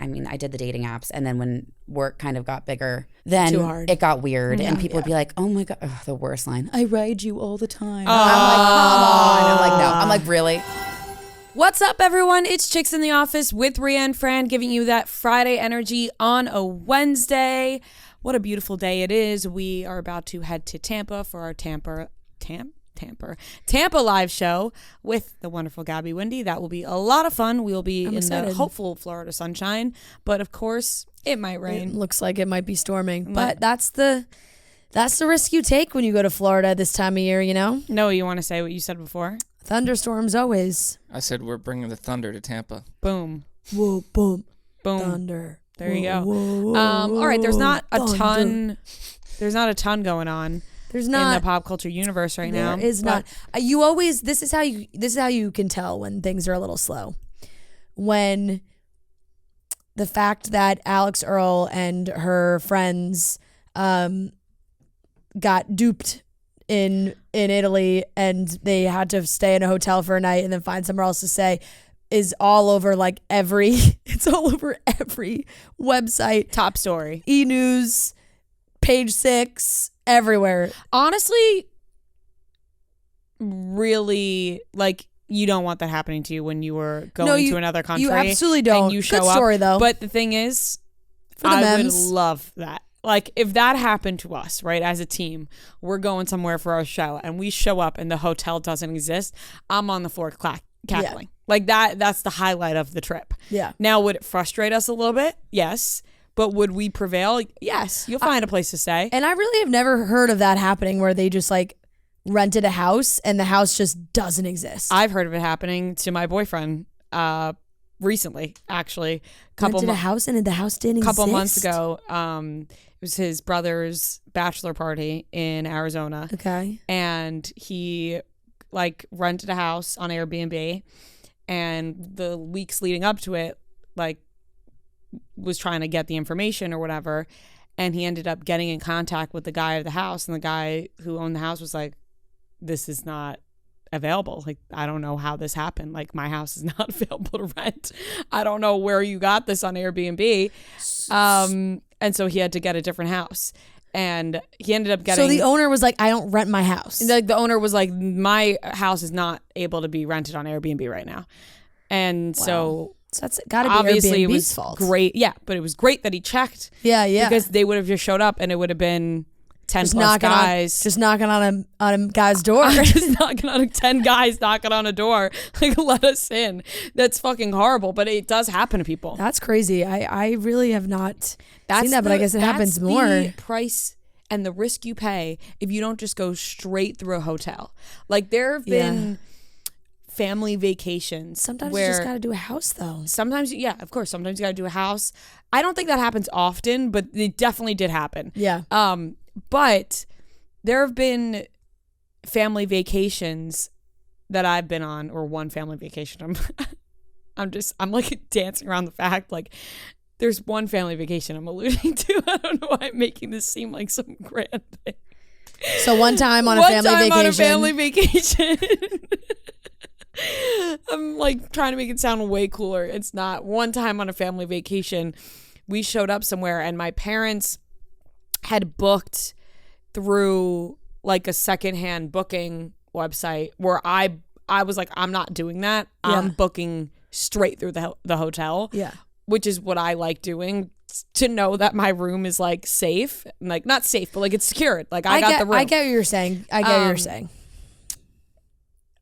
I mean, I did the dating apps, and then when work kind of got bigger, then Too hard. it got weird, and people would be like, "Oh my god," the worst line, "I ride you all the time." Oh. I'm like, "Come on!" I'm like, "No," I'm like, "Really?" What's up, everyone? It's Chicks in the Office with Rhea and Fran, giving you that Friday energy on a Wednesday. What a beautiful day it is. We are about to head to Tampa for our Tampa live show with the wonderful Gabby Wendy. That will be a lot of fun. We will be in the hopeful Florida sunshine, but of course it might rain. It looks like it might be storming, but that's the risk you take when you go to Florida this time of year, you know? No, you want to say what you said before? Thunderstorms always. I said we're bringing the thunder to Tampa. Boom. Whoa, boom. Boom. Thunder. There you whoa, go. Whoa, All right, there's not a thunder. ton. There's not a ton going on. There's not in the pop culture universe right now. There is not. You always. This is how you can tell when things are a little slow. When the fact that Alex Earl and her friends got duped in Italy, and they had to stay in a hotel for a night and then find somewhere else to stay, is all over like it's all over every website. Top story. E-News, Page 6, everywhere. Honestly, really, like, you don't want that happening to you when you were going to another country. You absolutely don't. And you show Good story, up. though. But the thing is, For the I would memes. love that. Like, if that happened to us, right, as a team, we're going somewhere for our show, and we show up and the hotel doesn't exist, I'm on the floor cackling. Like, that's the highlight of the trip. Yeah. Now, would it frustrate us a little bit? Yes. But would we prevail? Yes. You'll find a place to stay. And I really have never heard of that happening where they just like rented a house and the house just doesn't exist. I've heard of it happening to my boyfriend recently, actually. Rented a house and the house didn't exist? A couple months ago. It was his brother's bachelor party in Arizona. Okay. And he like rented a house on Airbnb, and the weeks leading up to it, like, was trying to get the information or whatever, and he ended up getting in contact with the guy of the house, and the guy who owned the house was like, "This is not available. Like, I don't know how this happened. Like, my house is not available to rent. I don't know where you got this on Airbnb." And so he had to get a different house, and he ended up getting. So the owner was like, "I don't rent my house." The owner was like, "My house is not able to be rented on Airbnb right now," and so that's got to be obviously Airbnb's it was fault. great. Yeah, but it was great that he checked. Yeah. Because they would have just showed up and it would have been 10 plus guys. Just knocking on a guy's door. Just knocking on 10 guys knocking on a door. Like, let us in. That's fucking horrible. But it does happen to people. That's crazy. I really have not seen that, but I guess it happens more. The price and the risk you pay if you don't just go straight through a hotel. Like, there have been family vacations. Sometimes you just got to do a house, though. Sometimes, yeah, of course. Sometimes you got to do a house. I don't think that happens often, but it definitely did happen. Yeah. But there have been family vacations that I've been on, or one family vacation. I'm like dancing around the fact, like, there's one family vacation I'm alluding to. I don't know why I'm making this seem like some grand thing. So one time on a family vacation. I'm like trying to make it sound way cooler. It's not. One time on a family vacation, we showed up somewhere and my parents had booked through like a secondhand booking website where I was like, I'm not doing that. Yeah. I'm booking straight through the hotel. Yeah. Which is what I like doing, to know that my room is like safe, like not safe, but like it's secured. Like I got the room. I get what you're saying. I get what you're saying.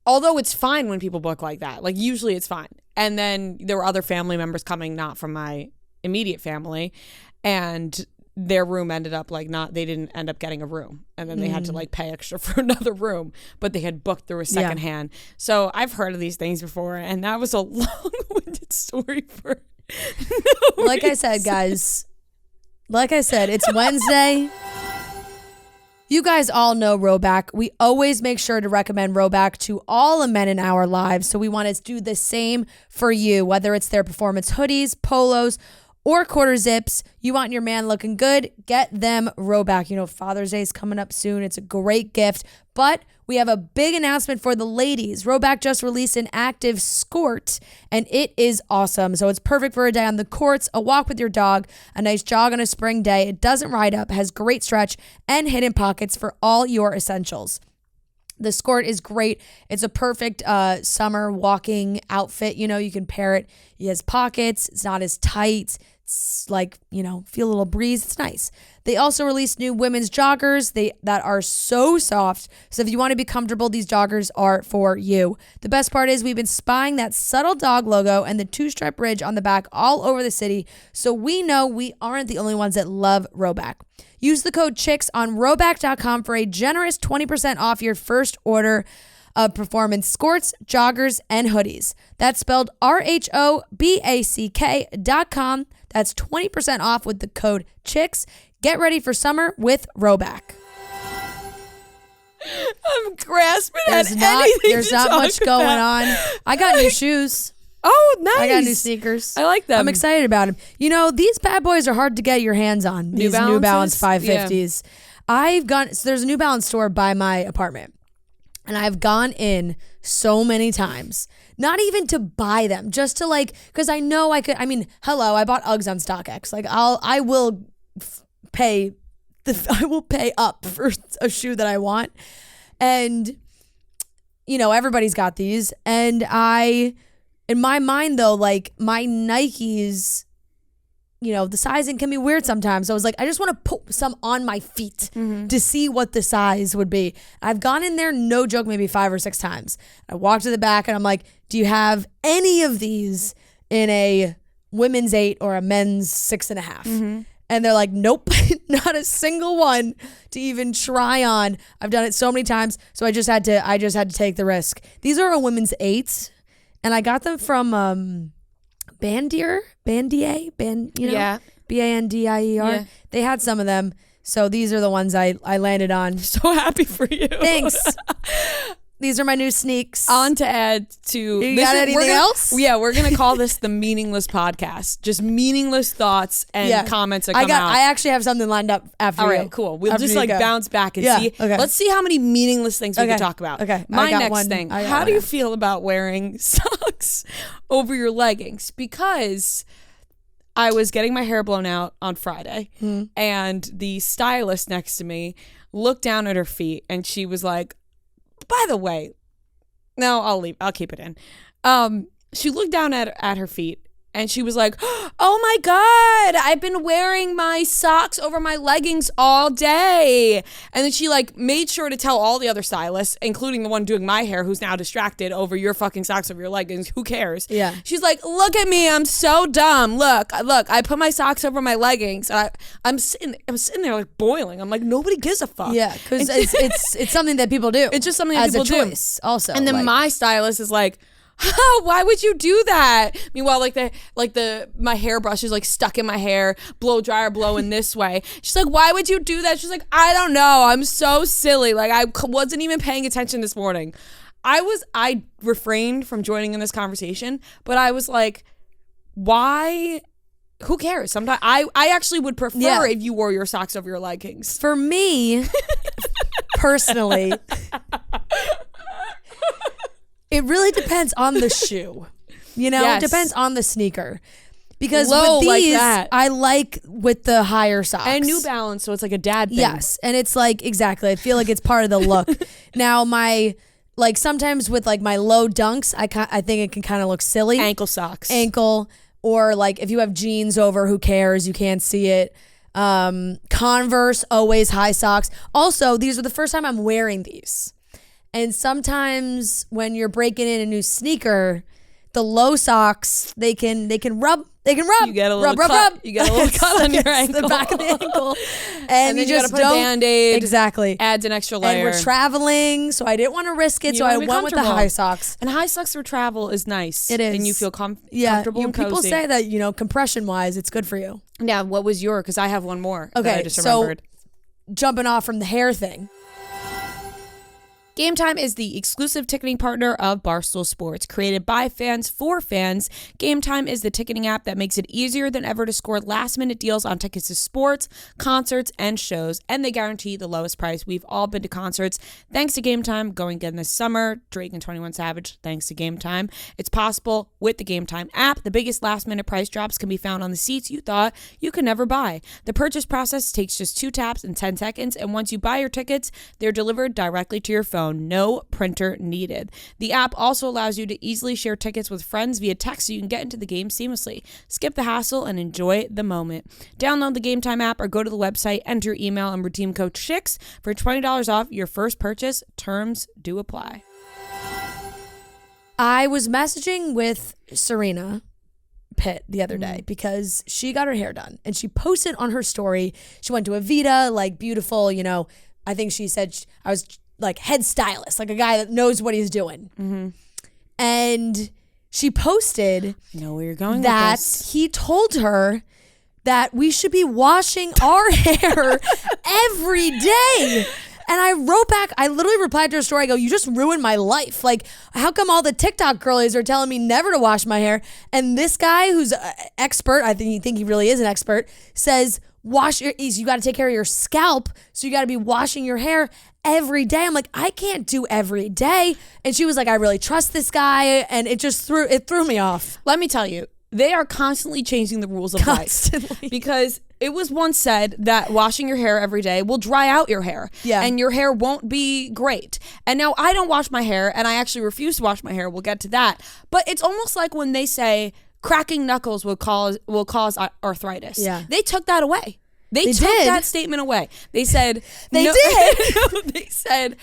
Although it's fine when people book like that. Like, usually it's fine. And then there were other family members coming, not from my immediate family, and their room ended up like they didn't end up getting a room, and then they had to like pay extra for another room, but they had booked through a secondhand. So I've heard of these things before, and that was a long-winded story for no Like reason. I said, guys, it's Wednesday. You guys all know Rhoback. We always make sure to recommend Rhoback to all the men in our lives. So we want to do the same for you, whether it's their performance hoodies, polos, or quarter zips. You want your man looking good, get them Rhoback. You know, Father's Day is coming up soon. It's a great gift, but we have a big announcement for the ladies. Roback just released an active skort, and it is awesome. So it's perfect for a day on the courts, a walk with your dog, a nice jog on a spring day. It doesn't ride up, has great stretch, and hidden pockets for all your essentials. The skort is great. It's a perfect summer walking outfit. You know, you can pair it. It has pockets. It's not as tight. It's like, feel a little breeze. It's nice. They also released new women's joggers that are so soft. So if you want to be comfortable, these joggers are for you. The best part is we've been spying that subtle dog logo and the 2-stripe ridge on the back all over the city. So we know we aren't the only ones that love Roback. Use the code CHICKS on roback.com for a generous 20% off your first order of performance skorts, joggers, and hoodies. That's spelled RHOBACK.com. That's 20% off with the code CHICKS. Get ready for summer with Roback. I'm grasping at anything. There's not much going on. I got new shoes. Oh, nice. I got new sneakers. I like them. I'm excited about them. These bad boys are hard to get your hands on. These New Balance 550s. Yeah. So there's a New Balance store by my apartment. And I've gone in so many times, not even to buy them, just to because I know I could. I mean, hello, I bought Uggs on StockX. I will pay up for a shoe that I want. And, everybody's got these. And in my mind though, my Nikes, the sizing can be weird sometimes. So I was like, I just want to put some on my feet to see what the size would be. I've gone in there, no joke, maybe 5 or 6 times. I walked to the back and I'm like, do you have any of these in a women's 8 or a men's 6.5? And they're like, nope, not a single one to even try on. I've done it so many times. So I just had to take the risk. These are a women's 8 and I got them from, Bandier, yeah. Bandier. Yeah. They had some of them. So these are the ones I landed on. So happy for you. Thanks. These are my new sneaks. On to add to. You got anything else? Yeah, we're going to call this the meaningless podcast. Just meaningless thoughts and comments that come out. I actually have something lined up after you. All right, cool. We'll just bounce back and see. Okay. Let's see how many meaningless things we can talk about. Okay. My next thing. How do you feel about wearing socks over your leggings? Because I was getting my hair blown out on Friday and the stylist next to me looked down at her feet and she was like, by the way, no, I'll keep it in. She looked down at her feet and she was like, oh my God, I've been wearing my socks over my leggings all day. And then she made sure to tell all the other stylists, including the one doing my hair, who's now distracted over your fucking socks over your leggings. Who cares? Yeah. She's like, look at me. I'm so dumb. Look, I put my socks over my leggings. And I'm sitting there boiling. I'm like, nobody gives a fuck. Yeah, because it's something that people do. It's just something that people do. As a choice also. And then my stylist is like, why would you do that? Meanwhile, my hairbrush is stuck in my hair, blow dryer blowing this way. She's like, why would you do that? She's like, I don't know. I'm so silly. I wasn't even paying attention this morning. I refrained from joining in this conversation, but I was like, why? Who cares? Sometimes I actually would prefer if you wore your socks over your leggings. For me, personally, it really depends on the shoe. It depends on the sneaker. Because with these, I like with the higher socks. And New Balance, so it's like a dad thing. Yes, and it's exactly, I feel like it's part of the look. Now, my, sometimes with my low dunks, I think it can kind of look silly. Ankle socks. Or if you have jeans over, who cares? You can't see it. Converse, always high socks. Also, these are the first time I'm wearing these. And sometimes when you're breaking in a new sneaker, the low socks, they can rub. You get a little cut. You get a little cut on your ankle. The back of the ankle. And you just gotta put a Band-Aid. Exactly. Adds an extra layer. And we're traveling, so I didn't want to risk it, so I went with the high socks. And high socks for travel is nice. It is. And you feel comfortable and cozy. People say that, compression-wise, it's good for you. Yeah, what was your? Because I have one more that I just so remembered. Jumping off from the hair thing. Game Time is the exclusive ticketing partner of Barstool Sports. Created by fans for fans, Game Time is the ticketing app that makes it easier than ever to score last-minute deals on tickets to sports, concerts, and shows, and they guarantee the lowest price. We've all been to concerts thanks to Game Time. Going again this summer, Drake and 21 Savage, thanks to Game Time. It's possible with the Game Time app. The biggest last-minute price drops can be found on the seats you thought you could never buy. The purchase process takes just 2 taps and 10 seconds, and once you buy your tickets, they're delivered directly to your phone. No printer needed. The app also allows you to easily share tickets with friends via text so you can get into the game seamlessly. Skip the hassle and enjoy the moment. Download the Game Time app or go to the website, enter your email and redeem code SHICKS for $20 off your first purchase. Terms do apply. I was messaging with Serena Pitt the other day because she got her hair done and she posted on her story. She went to Avita, like beautiful, I think she said I was like head stylist, like a guy that knows what he's doing. Mm-hmm. And she posted know where you're going that with this. He told her that we should be washing our hair every day. And I wrote back, I literally replied to her story. I go, you just ruined my life. Like, how come all the TikTok girlies are telling me never to wash my hair? And this guy who's an expert, I think he really is an expert, says, you got to take care of your scalp. So you got to be washing your hair every day. I'm like, I can't do every day. And she was like, I really trust this guy. And it just threw me off. Let me tell you, they are constantly changing the rules of life. Because it was once said that washing your hair every day will dry out your hair. Yeah. And your hair won't be great. And now I don't wash my hair, and I actually refuse to wash my hair. We'll get to that. But it's almost like when they say cracking knuckles will cause arthritis. Yeah. They took that away. They took did. that statement away. They said They no, did. They said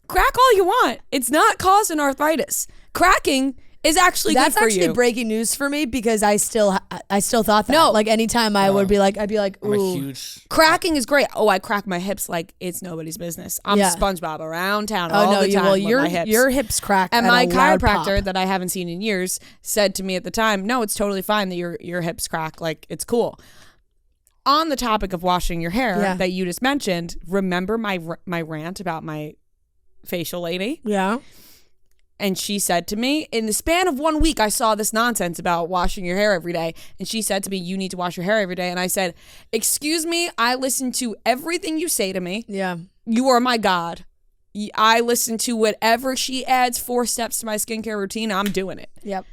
crack all you want. It's not causing arthritis. Cracking is actually That's good for actually you. breaking news for me because I still thought that. No. Like anytime I'd be like, I'm ooh. a huge. Cracking is great. Oh, I crack my hips like it's nobody's business. I'm Yeah. SpongeBob around town Oh all no, the time with your my hips. your hips crack. And at my a loud chiropractor pop. that I haven't seen in years said to me at the time, no, it's totally fine that your hips crack. Like, it's cool. On the topic of washing your hair that you just mentioned, remember my rant about my facial lady? Yeah. And she said to me, in the span of 1 week, I saw this nonsense about washing your hair every day. And she said to me, you need to wash your hair every day. And I said, excuse me, I listen to everything you say to me. Yeah. You are my God. I listen to whatever she adds 4 steps to my skincare routine. I'm doing it. Yep.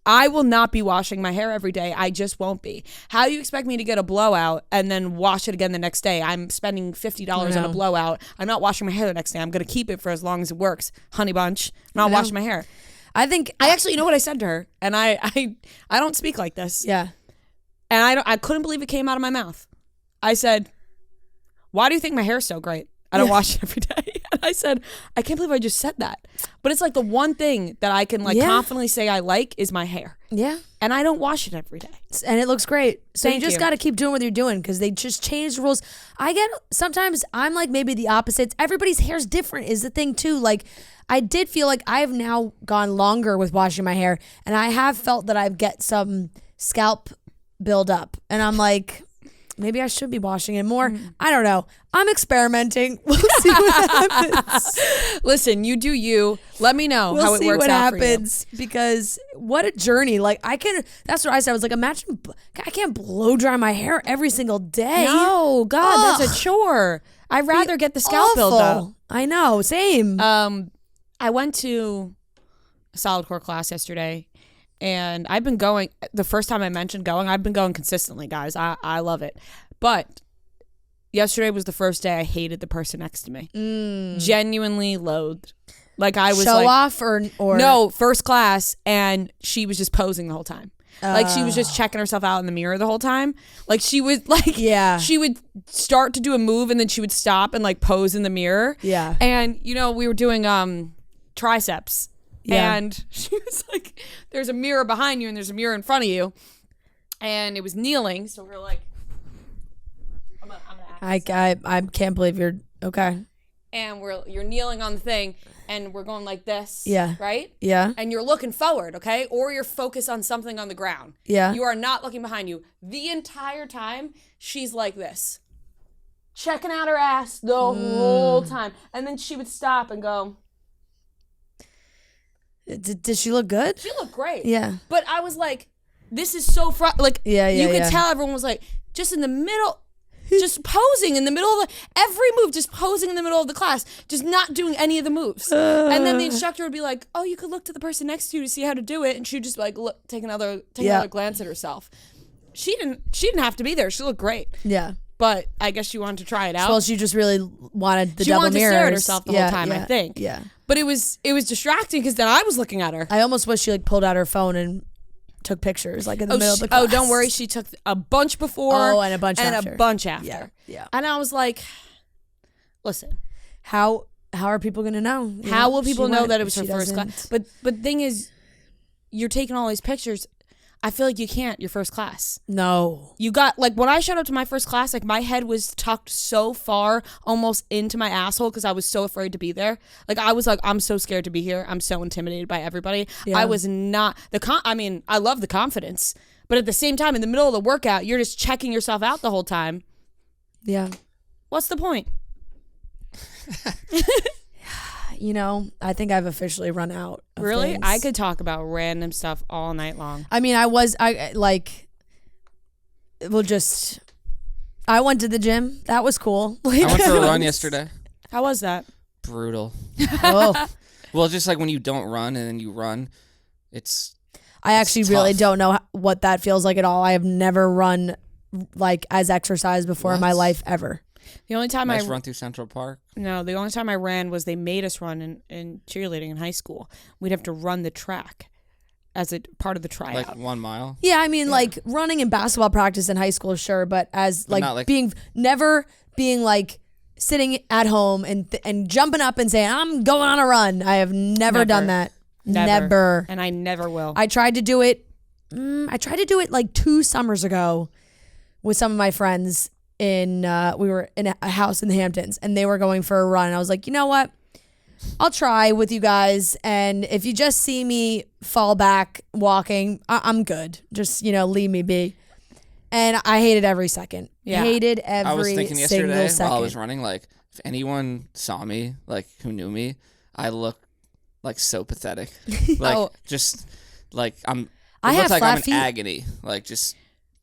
I will not be washing my hair every day. I just won't be. How do you expect me to get a blowout and then wash it again the next day? I'm spending $50 on a blowout. I'm not washing my hair the next day. I'm going to keep it for as long as it works. Honey bunch. I'm not washing my hair. I think I actually, you know what I said to her? And I don't speak like this. Yeah. And I couldn't believe it came out of my mouth. I said, why do you think my hair's so great? I don't wash it every day. And I said, I can't believe I just said that. But it's like the one thing that I can confidently say I like is my hair. Yeah. And I don't wash it every day. And it looks great. So Thank you just you. got to keep doing what you're doing because they just changed the rules. Sometimes I'm like maybe the opposite. Everybody's hair's different is the thing too. Like I did feel like I've now gone longer with washing my hair and I have felt that I get some scalp buildup. And I'm like, maybe I should be washing it more. I don't know. I'm experimenting. We'll see what happens. Listen, you do you. Let me know how it see works what out happens because what a journey. Like that's what I said. I was like, imagine I can't blow dry my hair every single day. No, God, that's a chore. I'd rather get the scalp buildup. I know, same. I went to a solid core class yesterday. And I've been going, the first time I mentioned going, I've been going consistently, guys. I love it. But yesterday was the first day I hated the person next to me. Genuinely loathed. Like I was Show off or no, first class, and she was just posing the whole time. Like she was just checking herself out in the mirror the whole time. Like she would she would start to do a move and then she would stop and like pose in the mirror. Yeah. And we were doing triceps. Yeah. And she was like, there's a mirror behind you and there's a mirror in front of you. And it was kneeling. So we're like, I'm gonna act I can't believe you're okay. And you're kneeling on the thing and we're going like this. Yeah. Right? Yeah. And you're looking forward, okay? Or you're focused on something on the ground. Yeah. You are not looking behind you. The entire time, she's like this. Checking out her ass the whole time. And then she would stop and go, Did she look good? She looked great. Yeah. But I was like, this is so like you could tell everyone was like just in the middle, just posing in the middle of every move, just posing in the middle of the class, just not doing any of the moves. And then the instructor would be like, "Oh, you could look to the person next to you to see how to do it," and she'd just like take another glance at herself. She didn't have to be there. She looked great. Yeah. But I guess she wanted to try it out. Well, she just really wanted the she double wanted mirrors. to stare at herself the whole time, I think. Yeah. But it was distracting because then I was looking at her. I almost wish she like pulled out her phone and took pictures like in the middle of the class. Oh, don't worry. She took a bunch before. Oh, and a bunch after. And a bunch after. Yeah. And I was like, listen. How are people going to know? How will people know that it was her She first doesn't. class? But the thing is, you're taking all these pictures. I feel like you can't, your first class. No. You got, like, when I showed up to my first class, like, my head was tucked so far almost into my asshole because I was so afraid to be there. Like, I was like, I'm so scared to be here. I'm so intimidated by everybody. Yeah. I was not, I love the confidence. But at the same time, in the middle of the workout, you're just checking yourself out the whole time. Yeah. What's the point? I think I've officially run out of Really? things. I could talk about random stuff all night long. I mean, I went to the gym. That was cool. I went for a run yesterday. How was that? Brutal. Oh. Well, just like when you don't run and then you run, I actually tough. really don't know what that feels like at all. I have never run like as exercise before in my life ever. The only time nice run through Central Park. No, the only time I ran was they made us run in cheerleading in high school. We'd have to run the track as a part of the tryout. Like 1 mile? Yeah, I mean, like running in basketball practice in high school, sure, but as But like never being like sitting at home and jumping up and saying, I'm going on a run. I have never done that. Never. And I never will. I tried to do it. I tried to do it like 2 summers ago with some of my friends. We were in a house in the Hamptons and they were going for a run. And I was like, you know what? I'll try with you guys. And if you just see me fall back walking, I'm good. Just, leave me be. And I hated every second. Yeah. Hated every I was thinking single yesterday second. while I was running, like, if anyone saw me, like, who knew me, I look like so pathetic. Like, just like I have look like flat I'm in feet. agony. Like, just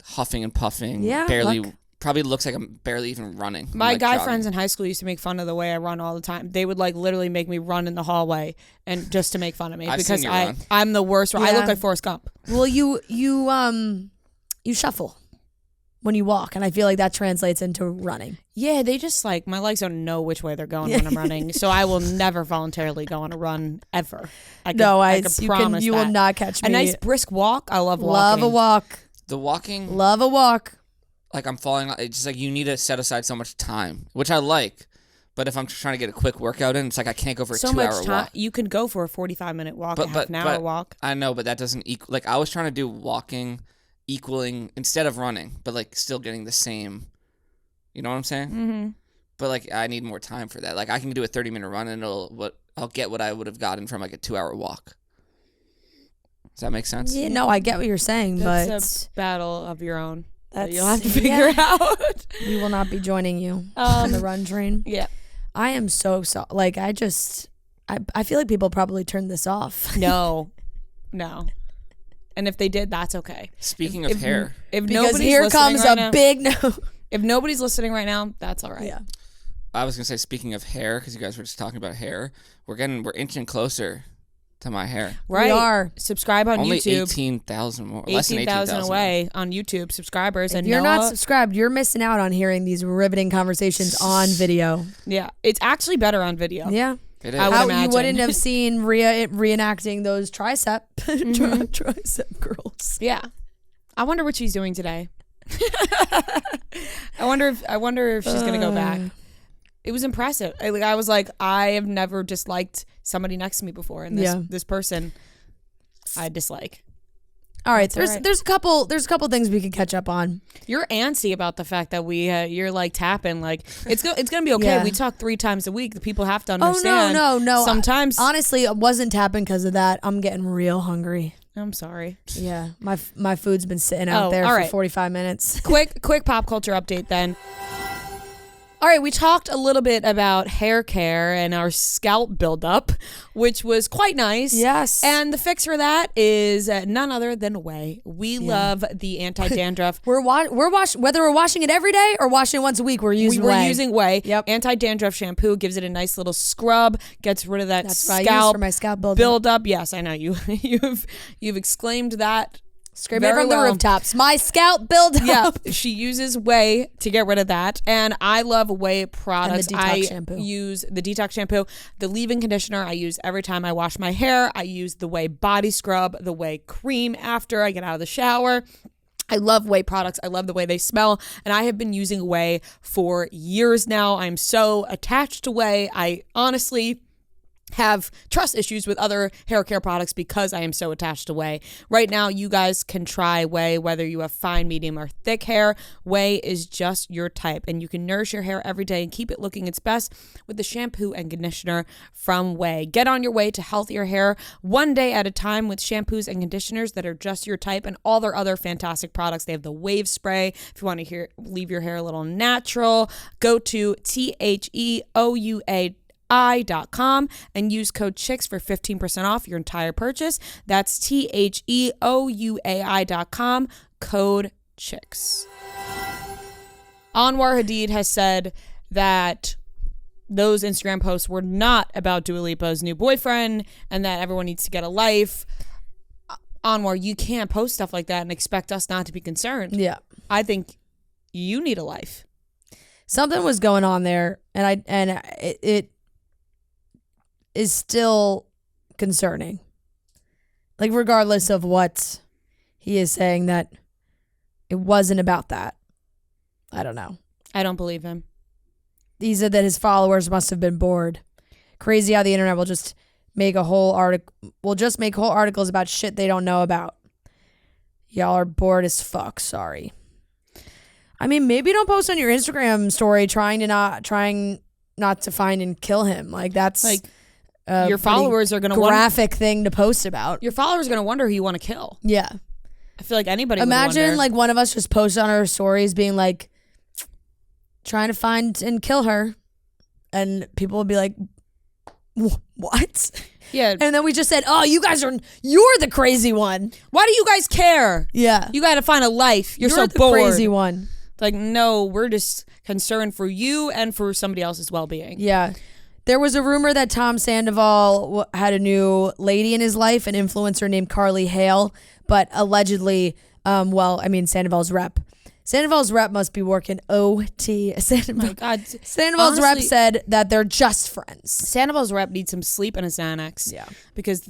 huffing and puffing. Yeah, Barely. Probably looks like I'm barely even running. My like guy jogging. friends in high school used to make fun of the way I run all the time. They would like literally make me run in the hallway and just to make fun of me I've because seen you run. I'm the worst. I Yeah. look like Forrest Gump. Well, you shuffle when you walk, and I feel like that translates into running. Yeah, they just like my legs don't know which way they're going when I'm running, so I will never voluntarily go on a run ever. I could promise you that. will not catch me. A nice brisk walk. I love walking. Love a walk. The walking. Love a walk. Like I'm falling. It's just like you need to set aside so much time, which I like. But if I'm just trying to get a quick workout in, it's like I can't go for a 2-hour walk. You can go for a 45-minute walk, a half an hour walk. I know, but that doesn't equal. Like I was trying to do walking, equaling instead of running, but like still getting the same. You know what I'm saying? Mm-hmm. But like I need more time for that. Like I can do a 30-minute run and I'll get what I would have gotten from like a 2-hour walk. Does that make sense? Yeah, no, I get what you're saying, That's but a battle of your own. That's, you'll have to figure out. We will not be joining you on the run train. Yeah. I am so like I feel like people probably turned this off. No. And if they did, that's okay. Speaking of hair. If Because nobody's here listening comes right a now, big no. If nobody's listening right now, that's all right. Yeah. I was gonna say, speaking of hair, because you guys were just talking about hair, we're inching closer to my hair. Right. We are. Subscribe on Only YouTube. 18,000 more. Less than 18,000 away on YouTube subscribers. If and you're Noah, not subscribed, you're missing out on hearing these riveting conversations on video. Yeah, it's actually better on video. Yeah. It is. I would How imagine. you wouldn't have seen Rhea reenacting those tricep girls. Yeah. I wonder what she's doing today. I wonder if she's gonna go back. It was impressive. I was like, I have never disliked somebody next to me before, and this person I dislike. All right, That's all right. there's a couple things we could catch up on. You're antsy about the fact that you're like tapping. Like it's gonna be okay. Yeah. We talk 3 times a week. The people have to understand. Oh no. Sometimes Honestly, I wasn't tapping because of that. I'm getting real hungry. I'm sorry. Yeah, my food's been sitting out there all for right. 45 minutes. Quick pop culture update then. All All right, we talked a little bit about hair care and our scalp buildup, which was quite nice. Yes. And the fix for that is none other than Whey. We love the anti-dandruff. We're whether we're washing it every day or washing it once a week, we're using Whey. We're using Whey. Yep. Anti-dandruff shampoo gives it a nice little scrub, gets rid of that That's what I use for my scalp buildup. Yes, I know you've exclaimed that. Screaming from the rooftops. My scalp buildup. Yeah, she uses Whey to get rid of that, and I love Whey products. And the detox shampoo. Use the detox shampoo, the leave-in conditioner. I use every time I wash my hair. I use the Whey body scrub, the Whey cream after I get out of the shower. I love Whey products. I love the way they smell, and I have been using Whey for years now. I'm so attached to Whey. I honestly have trust issues with other hair care products because I am so attached to Whey. Right now, you guys can try Whey whether you have fine, medium, or thick hair. Whey is just your type, and you can nourish your hair every day and keep it looking its best with the shampoo and conditioner from Whey. Get on your way to healthier hair one day at a time with shampoos and conditioners that are just your type and all their other fantastic products. They have the Wave Spray. If you want to leave your hair a little natural, go to THEOUAI.com and use code CHICKS for 15% off your entire purchase. That's THEOUAI.com, code CHICKS. Anwar Hadid has said that those Instagram posts were not about Dua Lipa's new boyfriend and that everyone needs to get a life. Anwar, you can't post stuff like that and expect us not to be concerned. Yeah. I think you need a life. Something was going on there, and it is still concerning. Like, regardless of what he is saying, that it wasn't about that. I don't know. I don't believe him. He said that his followers must have been bored. Crazy how the internet will just make whole articles about shit they don't know about. Y'all are bored as fuck. Sorry. I mean, maybe don't post on your Instagram story trying not to find and kill him. Like, that's like your followers are gonna graphic thing to post about. Your followers are gonna wonder who you want to kill. Yeah. I feel like anybody imagine would wonder. like one of us just posts on our stories being like trying to find and kill her, and people would be like, what? Yeah. And then we just said, oh, you're the crazy one. Why do you guys care? Yeah. You got to find a life. You're so the bored. Crazy one. Like, no, we're just concerned for you and for somebody else's well-being. Yeah. There was a rumor that Tom Sandoval had a new lady in his life, an influencer named Carly Hale, but allegedly, Sandoval's rep. Sandoval's rep must be working OT. My God. Sandoval's rep said that they're just friends. Sandoval's rep needs some sleep and a Xanax. Yeah. Because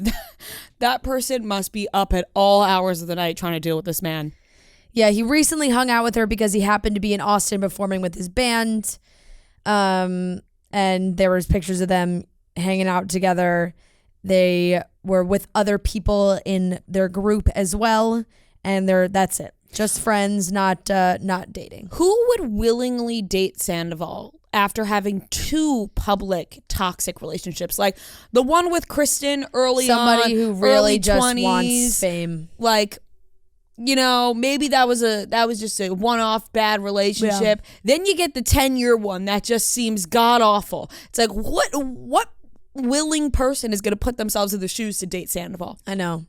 that person must be up at all hours of the night trying to deal with this man. Yeah, he recently hung out with her because he happened to be in Austin performing with his band. And there was pictures of them hanging out together. They were with other people in their group as well. And that's it. Just friends, not dating. Who would willingly date Sandoval after having two public toxic relationships? Like the one with Kristen early on. Somebody who really just 20s, wants fame. Like, maybe that was just a one-off bad relationship. Yeah. Then you get the 10-year one that just seems god-awful. It's like, what willing person is going to put themselves in the shoes to date Sandoval? I know.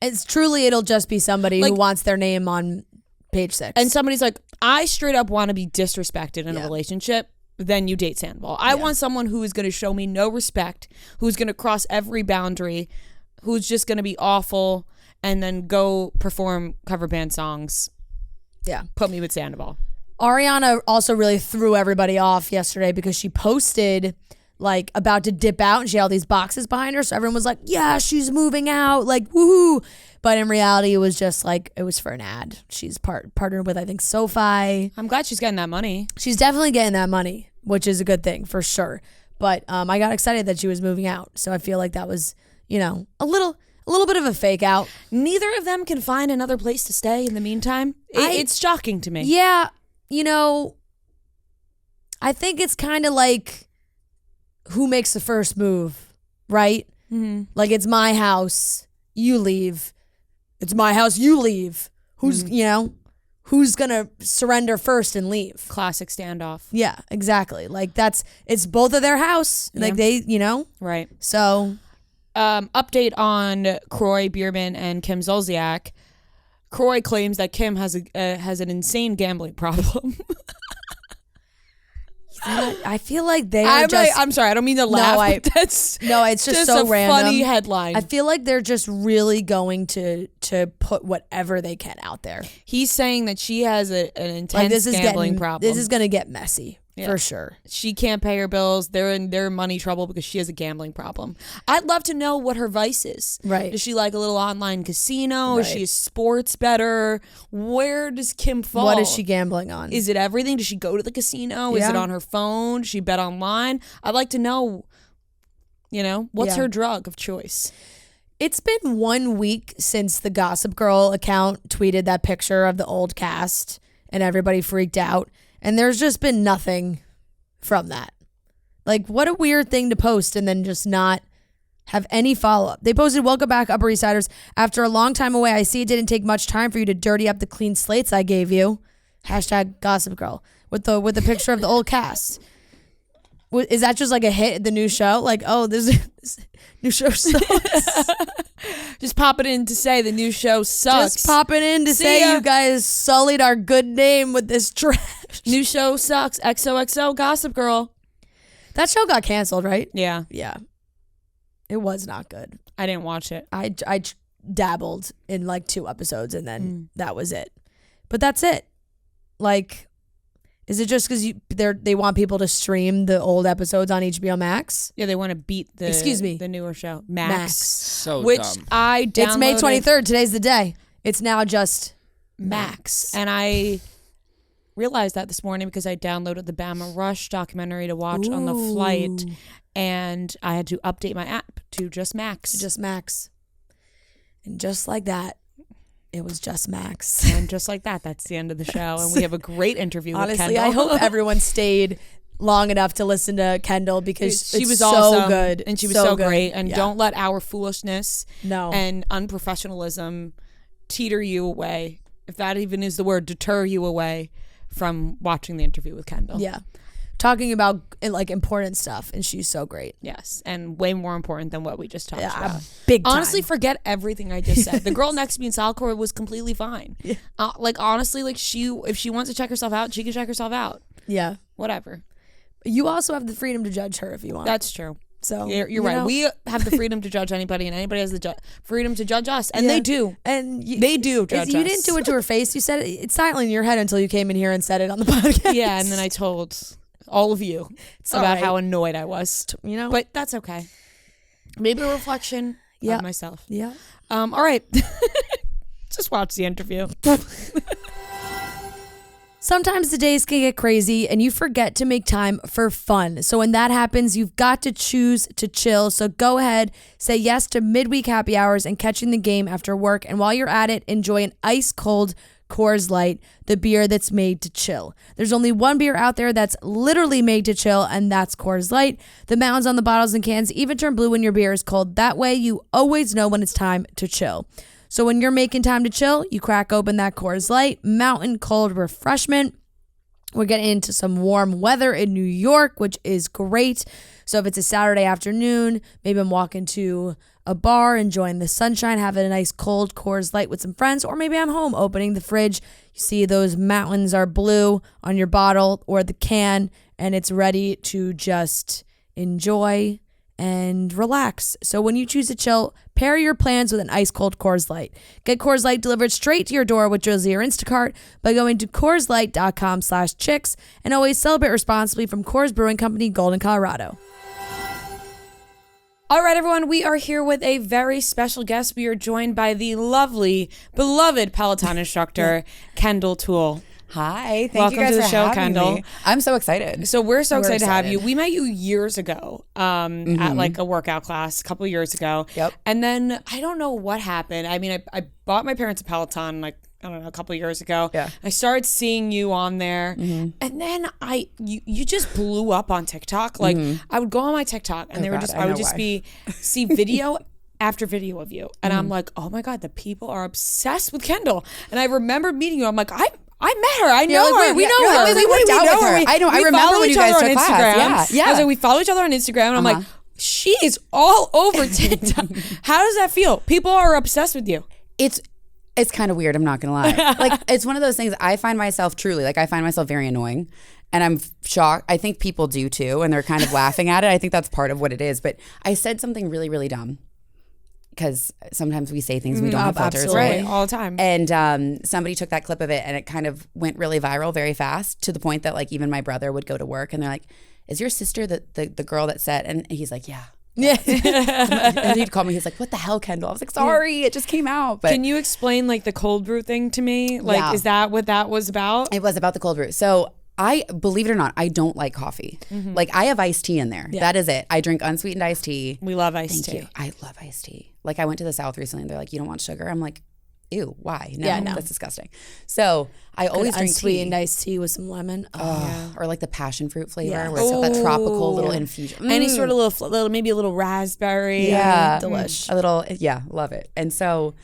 It'll just be somebody who wants their name on page 6. And somebody's like, I straight up want to be disrespected in a relationship. Then you date Sandoval. I want someone who is going to show me no respect, who's going to cross every boundary, who's just going to be awful, and then go perform cover band songs. Yeah. Put me with Sandoval. Ariana also really threw everybody off yesterday because she posted like about to dip out and she had all these boxes behind her. So everyone was like, yeah, she's moving out, like woohoo. But in reality, it was just like, it was for an ad. She's partnered with, I think, SoFi. I'm glad she's getting that money. She's definitely getting that money, which is a good thing for sure. But I got excited that she was moving out. So I feel like that was, a little bit of a fake out. Neither of them can find another place to stay in the meantime. It's shocking to me. Yeah. I think it's kind of like who makes the first move, right? Mm-hmm. Like, it's my house, you leave. It's my house, you leave. Who's, who's gonna surrender first and leave. Classic standoff. Yeah, exactly. Like it's both of their house. Like they, Right. So Update on Kroy Biermann and Kim Zolciak. Kroy claims that Kim has an insane gambling problem. I feel like they are I'm sorry, I don't mean to laugh. But it's just so a random. funny headline. I feel like they're just really going to put whatever they can out there. He's saying that she has an intense gambling problem. This is gonna get messy for sure. She can't pay her bills. They're in money trouble because she has a gambling problem. I'd love to know what her vice is. Right. Does she like a little online casino? Right. Is she a sports bettor? Where does Kim fall? What is she gambling on? Is it everything? Does she go to the casino? Is it on her phone? Does she bet online? I'd like to know, what's her drug of choice? It's been 1 week since the Gossip Girl account tweeted that picture of the old cast and everybody freaked out. And there's just been nothing from that. Like, what a weird thing to post and then just not have any follow-up. They posted, "Welcome back, Upper East Siders. After a long time away, I see it didn't take much time for you to dirty up the clean slates I gave you." Hashtag Gossip Girl. With the picture of the old cast. Is that just like a hit at the new show? Like, oh, this new show sucks. Just popping in to say the new show sucks. Just popping in to say you guys sullied our good name with this trash. New show sucks. XOXO Gossip Girl. That show got canceled, right? Yeah. Yeah. It was not good. I didn't watch it. I dabbled in like 2 episodes and then that was it. But that's it. Like, is it just because they want people to stream the old episodes on HBO Max? Yeah, they want to beat the newer show Max. So which dumb. I downloaded. It's May 23rd. Today's the day. It's now just Max. And I realized that this morning because I downloaded the Bama Rush documentary to watch on the flight, and I had to update my app to just Max. Just Max. And just like that, it was just Max. And just like that, that's the end of the show. And we have a great interview with Kendall. Honestly, I hope everyone stayed long enough to listen to Kendall because she was so awesome, good. and she was so good. great. And don't let our foolishness and unprofessionalism teeter you away, if that even is the word, deter you away from watching the interview with Kendall. Yeah. Talking about like important stuff, and she's so great. Yes, and way more important than what we just talked about. Big time. Honestly, forget everything I just said. The girl next to me in Salcor was completely fine. Yeah. Like honestly, like if she wants to check herself out, she can check herself out. Yeah, whatever. You also have the freedom to judge her if you want. That's true. So you're right. We have the freedom to judge anybody, and anybody has the freedom to judge us, and they do. And they do judge us. You didn't do it to her face. You said it silently in your head until you came in here and said it on the podcast. Yeah, and then I told all of you about how annoyed I was. But that's okay. Maybe a reflection of myself. Yeah. All right. Just watch the interview. Sometimes the days can get crazy and you forget to make time for fun. So when that happens, you've got to choose to chill. So go ahead, say yes to midweek happy hours and catching the game after work. And while you're at it, enjoy an ice cold Coors Light, the beer that's made to chill. There's only one beer out there that's literally made to chill, and that's Coors Light. The mountains on the bottles and cans even turn blue when your beer is cold. That way you always know when it's time to chill. So when you're making time to chill, you crack open that Coors Light, mountain cold refreshment. We're getting into some warm weather in New York, which is great. So if it's a Saturday afternoon, maybe I'm walking to a bar, enjoying the sunshine, having a nice cold Coors Light with some friends, or maybe I'm home opening the fridge. You see those mountains are blue on your bottle or the can, and it's ready to just enjoy and relax. So when you choose to chill, pair your plans with an ice cold Coors Light. Get Coors Light delivered straight to your door with Josie or Instacart by going to CoorsLight.com/chicks, and always celebrate responsibly from Coors Brewing Company, Golden, Colorado. All right, everyone, we are here with a very special guest. We are joined by the lovely, beloved Peloton instructor, Kendall Toole. Hi, thank Welcome you guys to the for show, having Kendall. me. I'm so excited. So we're excited to have you. We met you years ago at like a workout class a couple of years ago. Yep. And then I don't know what happened. I mean, I bought my parents a Peloton like, I don't know, a couple of years ago. Yeah. I started seeing you on there. And then you just blew up on TikTok. Like I would go on my TikTok and I would just see video after video of you. And I'm like, oh my God, the people are obsessed with Kendall. And I remember meeting you. I'm like, I met her. I You're know like, her. wait, We know yeah, her. I was like, We went out know with her. I know. I We remember follow when each you guys other took on class. Instagram. Yeah. I was like, we follow each other on Instagram, and I'm like, she is all over TikTok. How does that feel? People are obsessed with you. It's kind of weird. I'm not gonna lie. Like, it's one of those things. I find myself very annoying, and I'm shocked. I think people do too, and they're kind of laughing at it. I think that's part of what it is. But I said something really, really dumb, because sometimes we say things we don't have filters, absolutely. right? All the time. And somebody took that clip of it, and it kind of went really viral very fast, to the point that like even my brother would go to work, and they're like, "Is your sister the girl that said?" And he's like, "Yeah." Yeah. And he'd call me. He's like, "What the hell, Kendall?" I was like, "Sorry, it just came out." But Can you explain like the cold brew thing to me? Like, Yeah. is that what that was about? it was about the cold brew. So I, believe it or not, I don't like coffee. Like, I have iced tea in there. That is it. I drink unsweetened iced tea. We love iced tea. Thank you. I love iced tea. Like, I went to the South recently, and they're like, "You don't want sugar?" I'm like, ew, why? No, Yeah, no. that's disgusting. So I always drink unsweetened tea. iced tea with some lemon. Oh. Or like the passion fruit flavor, Yes. where it's got that tropical little Ooh. infusion. Any sort of little, maybe a little raspberry. Yeah. Delish. A little, yeah, love it. And so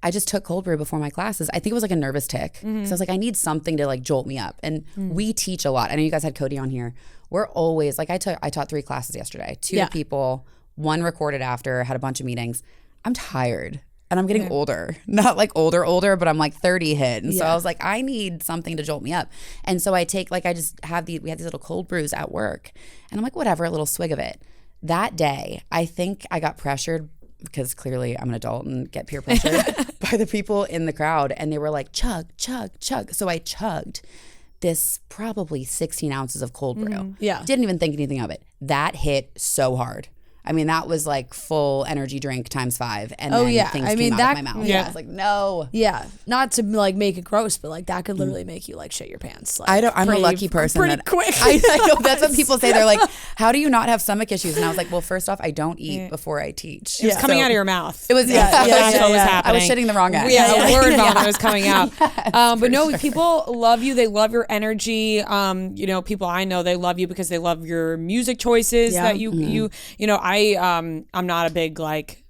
I just took cold brew before my classes. I think it was like a nervous tick. So I was like, I need something to like jolt me up. And we teach a lot. I know you guys had Cody on here. We're always like, I taught 3 classes yesterday, 2 people, 1 recorded after, had a bunch of meetings. I'm tired. And I'm getting older, not like older, but I'm like 30 hit. And so I was like, I need something to jolt me up. And so I take, like, I just have we have these little cold brews at work. And I'm like, whatever, a little swig of it. That day, I think I got pressured, because clearly I'm an adult and get peer pressured by the people in the crowd. And they were like, chug, chug, chug. So I chugged this probably 16 ounces of cold brew. Yeah. Didn't even think anything of it. That hit so hard. I mean, that was like full energy drink times 5. And then things came out of my mouth. yeah. I was like, no. Yeah, not to like make it gross, but like that could literally make you like shit your pants. Like, I'm a lucky person. pretty that, quick. I know, that's what people say. They're like, how do you not have stomach issues? And I was like, well, first off, I don't eat before I teach. It's coming out of your mouth. It was, That's what was happening. I was shitting the wrong end. Yeah, a word vomit was coming out. But no, people love you. They love your energy. You know, people I know, they love you because they love your music choices that you know, I'm not a big like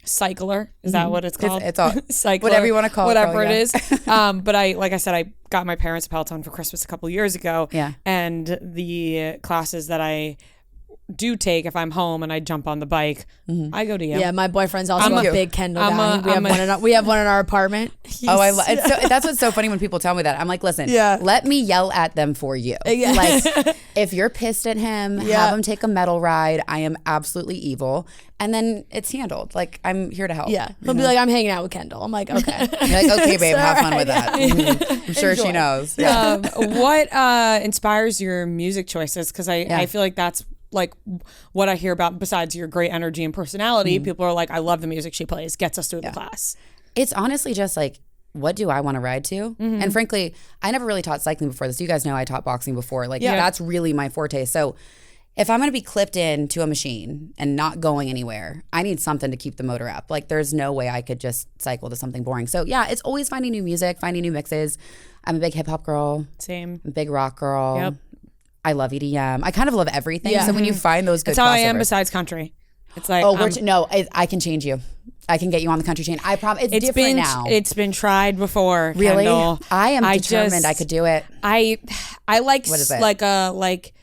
cycler. Is that what it's called? It's all cycler, whatever you want to call whatever it. it is. But like I said, I got my parents a Peloton for Christmas a couple years ago. Yeah. And the classes that I do take, if I'm home and I jump on the bike, I go to you. Yeah, my boyfriend's also a big Kendall guy. We have one in our apartment. Oh, I love it. So that's what's so funny when people tell me that. I'm like, listen, let me yell at them for you. Yeah. Like, if you're pissed at him, have him take a metal ride. I am absolutely evil. And then it's handled. Like, I'm here to help. Yeah, he'll be like, I'm hanging out with Kendall. I'm like, okay. You're like, okay, babe, have fun with that. I'm sure she knows. Yeah. What inspires your music choices? Because I feel like that's like what I hear about. Besides your great energy and personality, people are like, I love the music she plays, gets us through the class. It's honestly just like, what do I want to ride to? And frankly, I never really taught cycling before this. You guys know I taught boxing before. Like, that's really my forte. So if I'm going to be clipped into a machine and not going anywhere, I need something to keep the motor up. Like, there's no way I could just cycle to something boring. So yeah, it's always finding new music, finding new mixes. I'm a big hip hop girl. Same. I'm a big rock girl. Yep. I love EDM. I kind of love everything. So when you find those good That's how I am crossovers- besides country. It's like, I can change you. I can get you on the country chain. I promise. It's different been now. It's been tried before. Really? Kendall. I am determined. I could do it. I like What is it? like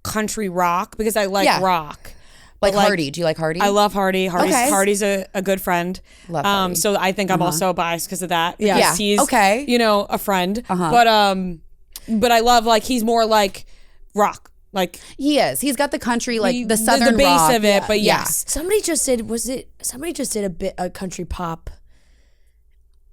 country rock because I like rock. Like But, Hardy. Do you like Hardy? I love Hardy. Okay. Hardy's a good friend. Love Hardy. So I think I'm also biased because of that. Yeah. Because he's Okay. you know, a friend. But I love like he's more like rock. Like He is. He's got the country, like the southern the base rock. of it, but yes. Somebody just did a country pop.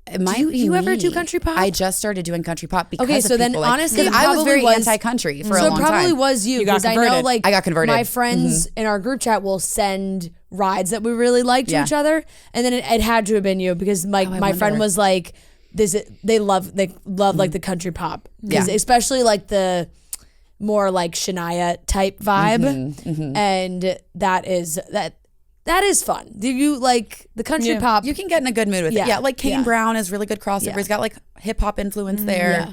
It might you- be you ever me. do country pop? I just started doing country pop because Okay, of so then people like- honestly, because it I was probably very was- anti-country for a So long it probably time. was you You got because I know converted. like I got converted. my friends in our group chat will send rides that we really like to Yeah. each other, and then it had to have been you because my friend wonder. was like, they love like the country pop, 'Cause Yeah. especially like the more like Shania type vibe, and that is fun. Do you like the country pop? You can get in a good mood with it. Yeah. Yeah, like Kane Yeah. Brown is really good crossover. Yeah. He's got like hip hop influence there. Yeah.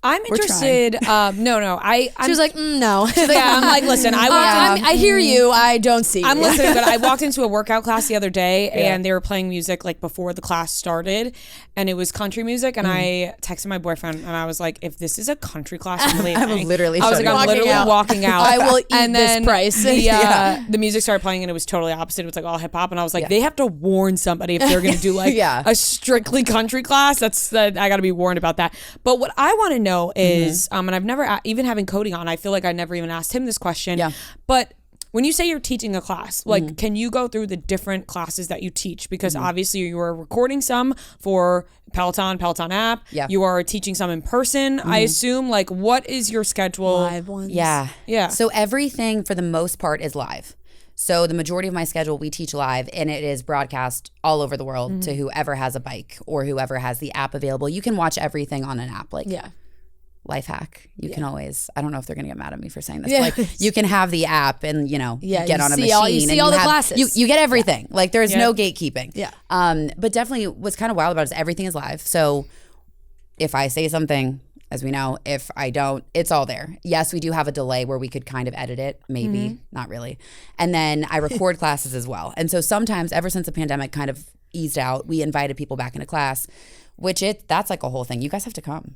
I'm interested. No. She was like, no. I'm like, listen, I hear you. I don't see you. I'm listening, but I walked into a workout class the other day and they were playing music like before the class started, and it was country music. And I texted my boyfriend and I was like, if this is a country class, I'm leaving. I'm literally I was like, I'm literally walking out. I will eat and this then price. The music started playing and it was totally opposite. It was like all hip hop, and I was like, they have to warn somebody if they're going to do like a strictly country class. I got to be warned about that. But what I want to know is, and I've never, even having Cody on, I feel like I never even asked him this question. Yeah. But when you say you're teaching a class, like, can you go through the different classes that you teach? Because obviously you are recording some for Peloton app. Yeah. You are teaching some in person, I assume. Like, what is your schedule? Live ones. Yeah. Yeah. So everything for the most part is live. So the majority of my schedule, we teach live, and it is broadcast all over the world to whoever has a bike or whoever has the app available. You can watch everything on an app. Like, life hack. You can always, I don't know if they're going to get mad at me for saying this, but like, you can have the app and, get on a machine. You see all the classes. You get everything. Like, there's no gatekeeping. Yeah. But definitely what's kind of wild about it is everything is live. So if I say something, as we know, if I don't, it's all there. Yes, we do have a delay where we could kind of edit it, maybe, not really. And then I record classes as well. And so sometimes, ever since the pandemic kind of eased out, we invited people back into class, which that's like a whole thing. You guys have to come.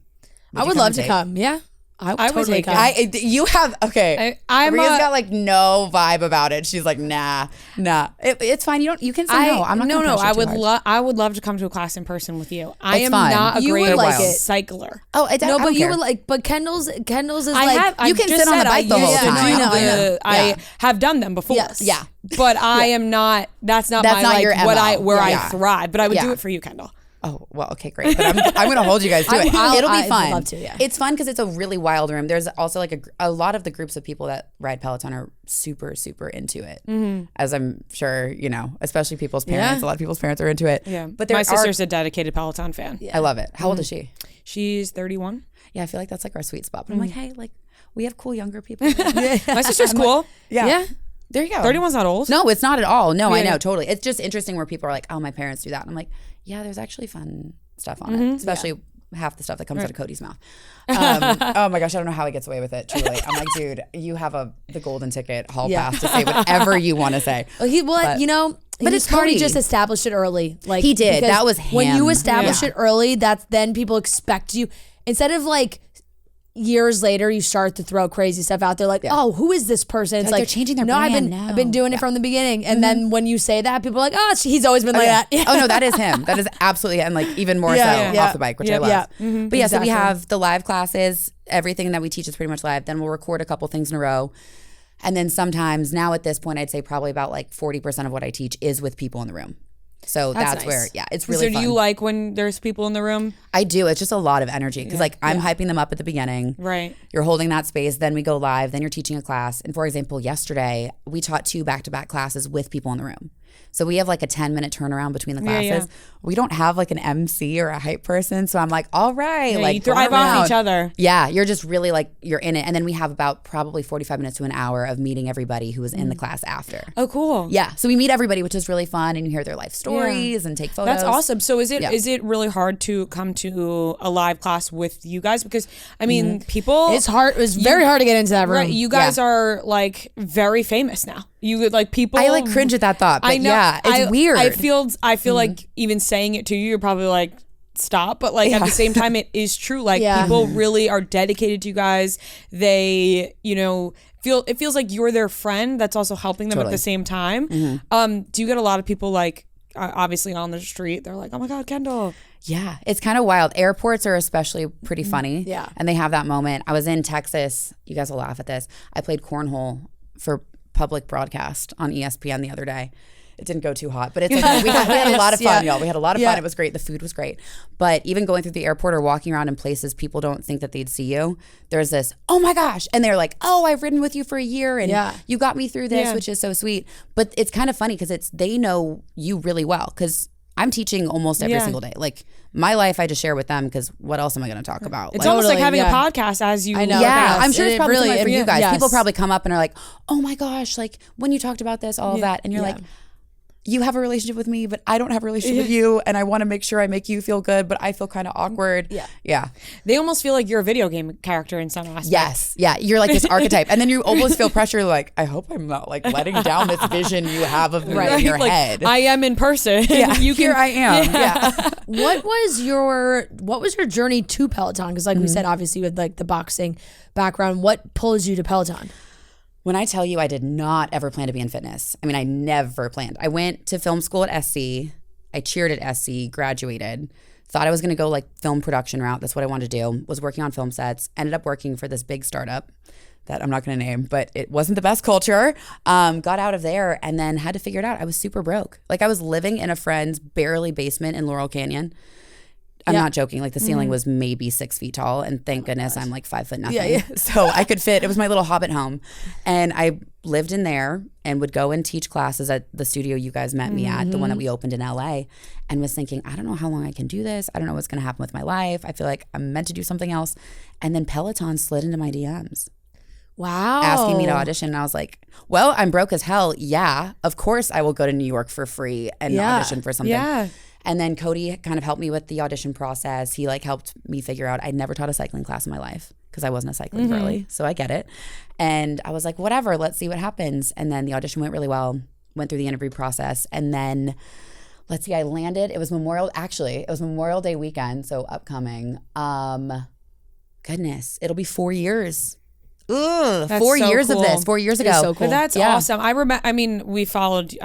I would love to come. Yeah. I would totally come. You have, okay. Maria's got like no vibe about it. She's like, nah. It's fine. You can say no. I'm not gonna push it too hard. I would love to come to a class in person with you. I am fun. not a You great would like cycler. Oh, I No, don't but you care. would like, but Kendall's is You can sit on the bike the whole time. I know. I have done them before. Yes. Yeah. But I am not, that's not your what MO. where I Yeah. thrive. But I would do it for you, Kendall. Oh, well, okay, great. But I'm going to hold you guys to it. It'll be fun. I'd love to, yeah. It's fun because it's a really wild room. There's also like a lot of the groups of people that ride Peloton are super, super into it. As I'm sure, especially people's parents. A lot of people's parents are into it. Yeah. But my sister's a dedicated Peloton fan. I love it. How old is she? She's 31. Yeah, I feel like that's like our sweet spot. But I'm like, hey, like we have cool younger people. My sister's cool. Yeah. There you go. 31's not old. No, it's not at all. No, I know, totally. It's just interesting where people are like, oh, my parents do that. And I'm like, yeah, there's actually fun stuff on it, especially half the stuff that comes out of Cody's mouth. Oh my gosh, I don't know how he gets away with it, truly. I'm like, dude, you have the golden ticket hall pass to say whatever you want to say. But it's Cody. He just established it early. Like, he did. That was him. When you establish it early, that's then people expect you, instead of like years later you start to throw crazy stuff out there like, oh, who is this person? It's like they're changing their no, brand I've been doing it from the beginning. And then when you say that, people are like, oh, he's always been like that. Yeah. Oh no, that is him. That is absolutely, and like even more so off the bike, which I love. Yeah. But yeah, so we have the live classes. Everything that we teach is pretty much live. Then we'll record a couple things in a row. And then sometimes, now at this point, I'd say probably about like 40% of what I teach is with people in the room. So that's nice. where, it's really fun. So do you like when there's people in the room? I do. It's just a lot of energy because like I'm hyping them up at the beginning. Right. You're holding that space. Then we go live. Then you're teaching a class. And for example, yesterday we taught 2 back-to-back classes with people in the room. So we have like a 10-minute turnaround between the classes. We don't have like an MC or a hype person. So I'm like, all right. Like you thrive off each other. Yeah. You're just really like, you're in it. And then we have about probably 45 minutes to an hour of meeting everybody who was in the class after. Oh, cool. Yeah. So we meet everybody, which is really fun. And you hear their life stories and take photos. That's awesome. So is it really hard to come to a live class with you guys? Because I mean, people, it's hard. It's very hard to get into that room. Right. You guys are like very famous now. You like people. I like cringe at that thought. But I know. Yeah, it's weird. I feel like even saying it to you, you're probably like, stop. But like at the same time, it is true. Like people really are dedicated to you guys. They, it feels like you're their friend that's also helping them at the same time. Do you get a lot of people like, obviously on the street, they're like, oh my God, Kendall. Yeah, it's kind of wild. Airports are especially pretty funny. Yeah. And they have that moment. I was in Texas. You guys will laugh at this. I played cornhole for public broadcast on ESPN the other day. It didn't go too hot, but it's okay. We had a lot of fun, y'all. We had a lot of fun. It was great. The food was great. But even going through the airport or walking around in places people don't think that they'd see you, there's this, oh my gosh. And they're like, oh, I've ridden with you for a year and you got me through this, which is so sweet. But it's kind of funny because they know you really well because I'm teaching almost every single day. Like my life, I just share with them because what else am I going to talk about? It's almost like having a podcast as you. I know. Yeah, I'm sure it's probably similar for you guys. People probably come up and are like, oh my gosh, like when you talked about this, all of that. And you're like, you have a relationship with me, but I don't have a relationship with you, and I want to make sure I make you feel good, but I feel kind of awkward. Yeah. They almost feel like you're a video game character in some aspect. Yes. Yeah. You're like this archetype. And then you almost feel pressure like, I hope I'm not like letting down this vision you have of me in your like, head. I am in person. Yeah. Here I am. Yeah. What was your journey to Peloton? Because like we said, obviously with like the boxing background, what pulls you to Peloton? When I tell you I did not ever plan to be in fitness, I mean, I never planned. I went to film school at SC. I cheered at SC, graduated, thought I was going to go like film production route. That's what I wanted to do. Was working on film sets, ended up working for this big startup that I'm not going to name, but it wasn't the best culture. Got out of there and then had to figure it out. I was super broke. Like I was living in a friend's barely basement in Laurel Canyon. I'm not joking. Like the ceiling was maybe 6 feet tall, and thank goodness I'm like 5 foot nothing. Yeah. So I could fit. It was my little hobbit home, and I lived in there and would go and teach classes at the studio you guys met me at, the one that we opened in LA, and was thinking, I don't know how long I can do this. I don't know what's going to happen with my life. I feel like I'm meant to do something else. And then Peloton slid into my DMs. Wow. Asking me to audition. And I was like, well, I'm broke as hell. Yeah, of course I will go to New York for free and audition for something. Yeah. And then Cody kind of helped me with the audition process. He like helped me figure out, I'd never taught a cycling class in my life because I wasn't a cycling girly. So I get it. And I was like, whatever, let's see what happens. And then the audition went really well, went through the interview process. And then, let's see, I landed, it was Memorial Day weekend, so upcoming. Goodness, it'll be 4 years. Ugh, That's 4 so years cool. of this, 4 years ago. so cool. But that's Yeah. awesome. I remember. I mean, I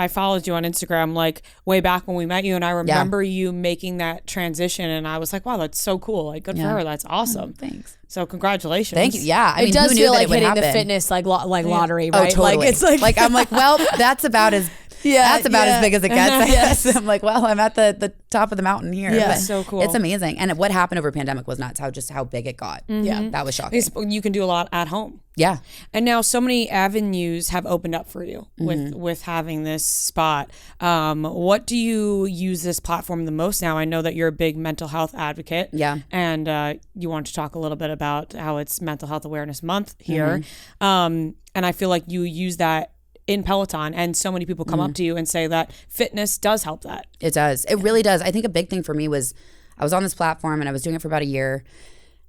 followed you on Instagram like way back when we met you, and I remember you making that transition, and I was like, wow, that's so cool. Like, good for her. That's awesome. Thanks. So congratulations. Thank you. Yeah, I mean, It does who knew feel that like it would hitting happen? the fitness like lottery, Oh, right? totally. Like it's like I'm like, well, that's about as that's about as big as it gets. I guess. I'm like, well, I'm at the top of the mountain here. Yeah. But So cool. It's amazing. And what happened over pandemic was nuts. How big it got. Yeah, that was shocking. You can do a lot at home. Yeah. And now so many avenues have opened up for you with having this spot. What do you use this platform the most now? I know that you're a big mental health advocate. Yeah. And you want to talk a little bit about how it's Mental Health Awareness Month here. And I feel like you use that in Peloton, and so many people come up to you and say that fitness does help that. It does. It really does. I think a big thing for me was I was on this platform and I was doing it for about a year.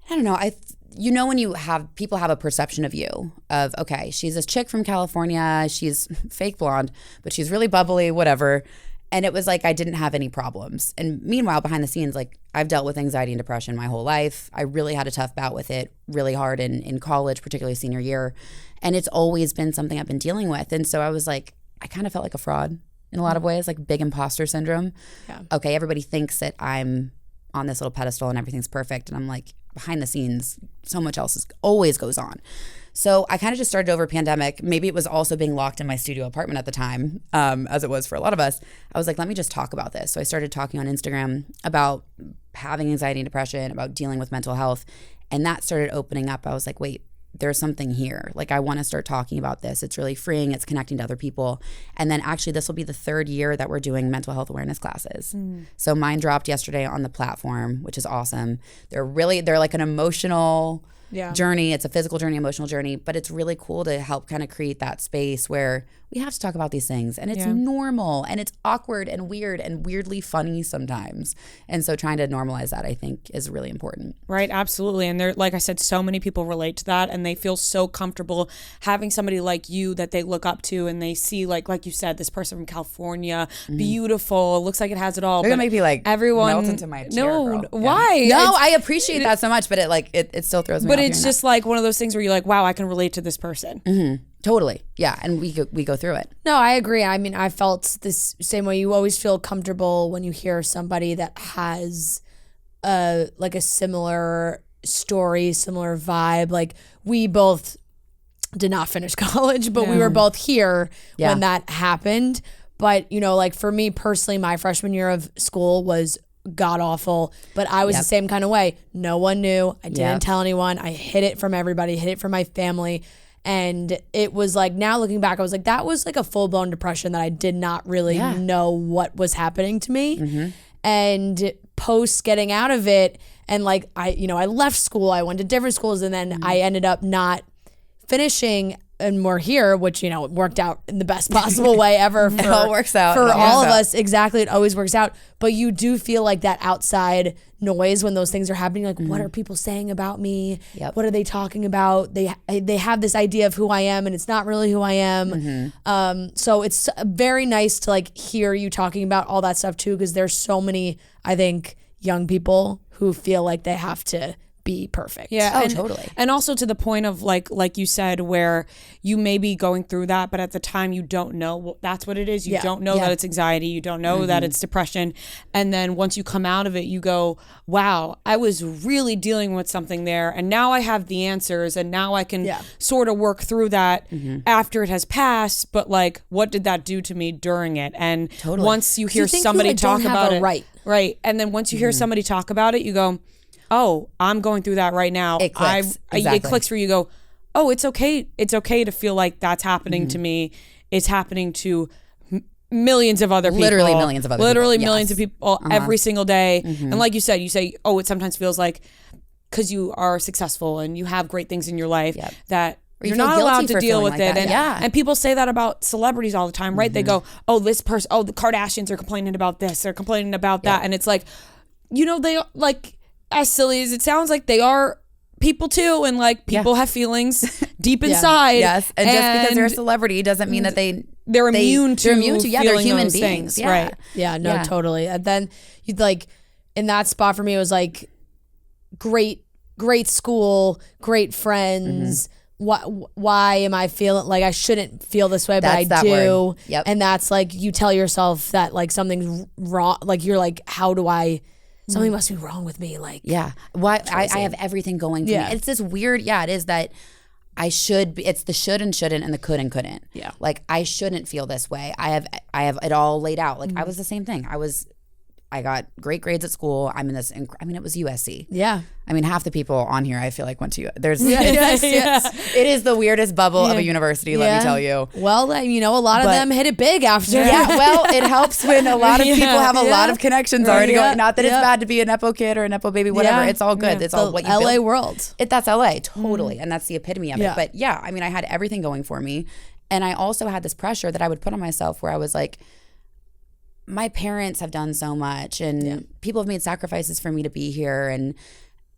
I don't know. When you have people have a perception of you of, okay, she's this chick from California, she's fake blonde, but she's really bubbly, whatever. And it was like I didn't have any problems. And meanwhile, behind the scenes, like I've dealt with anxiety and depression my whole life. I really had a tough bout with it really hard in college, particularly senior year. And it's always been something I've been dealing with. And so I was like, I kind of felt like a fraud in a lot of ways, like big imposter syndrome. Yeah. Okay, everybody thinks that I'm on this little pedestal and everything's perfect. And I'm like, behind the scenes, so much else always goes on. So I kind of just started over pandemic. Maybe it was also being locked in my studio apartment at the time, as it was for a lot of us. I was like, let me just talk about this. So I started talking on Instagram about having anxiety and depression, about dealing with mental health. And that started opening up. I was like, wait, there's something here. Like, I want to start talking about this. It's really freeing. It's connecting to other people. And then actually this will be the 3rd year that we're doing mental health awareness classes. So mine dropped yesterday on the platform, which is awesome. They're like an emotional journey. It's a physical journey, emotional journey, but it's really cool to help kind of create that space where we have to talk about these things, and it's normal, and it's awkward and weird and weirdly funny sometimes. And so trying to normalize that, I think, is really important. Right, absolutely. And there, like I said, so many people relate to that, and they feel so comfortable having somebody like you that they look up to, and they see, like you said, this person from California, beautiful, looks like it has it all. They're gonna make me like everyone melt into my chair. No, girl. why? No, I appreciate that so much, but it still throws me off. But it's just like one of those things where you're like, wow, I can relate to this person. Totally. Yeah. And we go through it. No, I agree. I mean, I felt this same way. You always feel comfortable when you hear somebody that has like a similar story, similar vibe. Like, we both did not finish college, but we were both here when that happened. But, like for me personally, my freshman year of school was god awful, but I was the same kind of way. No one knew. I didn't tell anyone. I hid it from everybody, hid it from my family. And it was like, now looking back, I was like, that was like a full-blown depression that I did not really know what was happening to me. And post getting out of it, and like I left school, I went to different schools, and then I ended up not finishing and we're here, which, you know, it worked out in the best possible way ever. For, It all works out. For It all all works of out. us. Exactly. It always works out. But you do feel like that outside noise when those things are happening. Like, what are people saying about me? Yep. What are they talking about? They have this idea of who I am, and it's not really who I am. So it's very nice to like hear you talking about all that stuff too, because there's so many, I think, young people who feel like they have to be perfect. Yeah. Oh, and, totally. And also to the point of like you said, where you may be going through that, but at the time you don't know that's what it is. You don't know that it's anxiety. You don't know that it's depression. And then once you come out of it, you go, wow, I was really dealing with something there. And now I have the answers, and now I can sort of work through that after it has passed. But like, what did that do to me during it? And once you hear think you, somebody like, don't talk have about a it, right. And then once you hear somebody talk about it, you go, oh, I'm going through that right now. It clicks. It Exactly. clicks for you. Go, oh, it's okay. It's okay to feel like that's happening to me. It's happening to millions of other people. Literally millions of other Literally people. millions Yes. of people every single day. And like you said, you say, oh, it sometimes feels like because you are successful and you have great things in your life that you you're feel not guilty allowed to for deal feeling with like it. that. And people say that about celebrities all the time, right? They go, oh, this person, oh, the Kardashians are complaining about this, they're complaining about that. And it's like, you know, they like, as silly as it sounds, like they are people too, and like people have feelings deep inside. Yes, and just because they're a celebrity doesn't mean that they're immune to they're feeling human those beings. things, Yeah. right? Yeah, no, totally. And then you'd like, in that spot for me, it was like great school, great friends. Why am I feeling like I shouldn't feel this way, but I That's that do? word. Yep. And that's like, you tell yourself that like something's wrong. Like you're like, how do I, something must be wrong with me. Like, Yeah. Why I have everything going for me. It's this weird, it is that I should be, it's the should and shouldn't and the could and couldn't. Yeah. Like I shouldn't feel this way. I have it all laid out. Like I was the same thing. I got great grades at school. I'm in this, it was USC. yeah. I mean, half the people on here I feel like went to, it is the weirdest bubble of a university, let me tell you. Well, you know, a lot of them hit it big after. Yeah, well, it helps when a lot of people have a lot of connections already going. Not that it's bad to be a Nepo kid or a Nepo baby, whatever. It's all good. It's all what you LA build. world. That's LA, totally. And that's the epitome of it. But yeah, I mean, I had everything going for me. And I also had this pressure that I would put on myself where I was like, my parents have done so much and people have made sacrifices for me to be here. And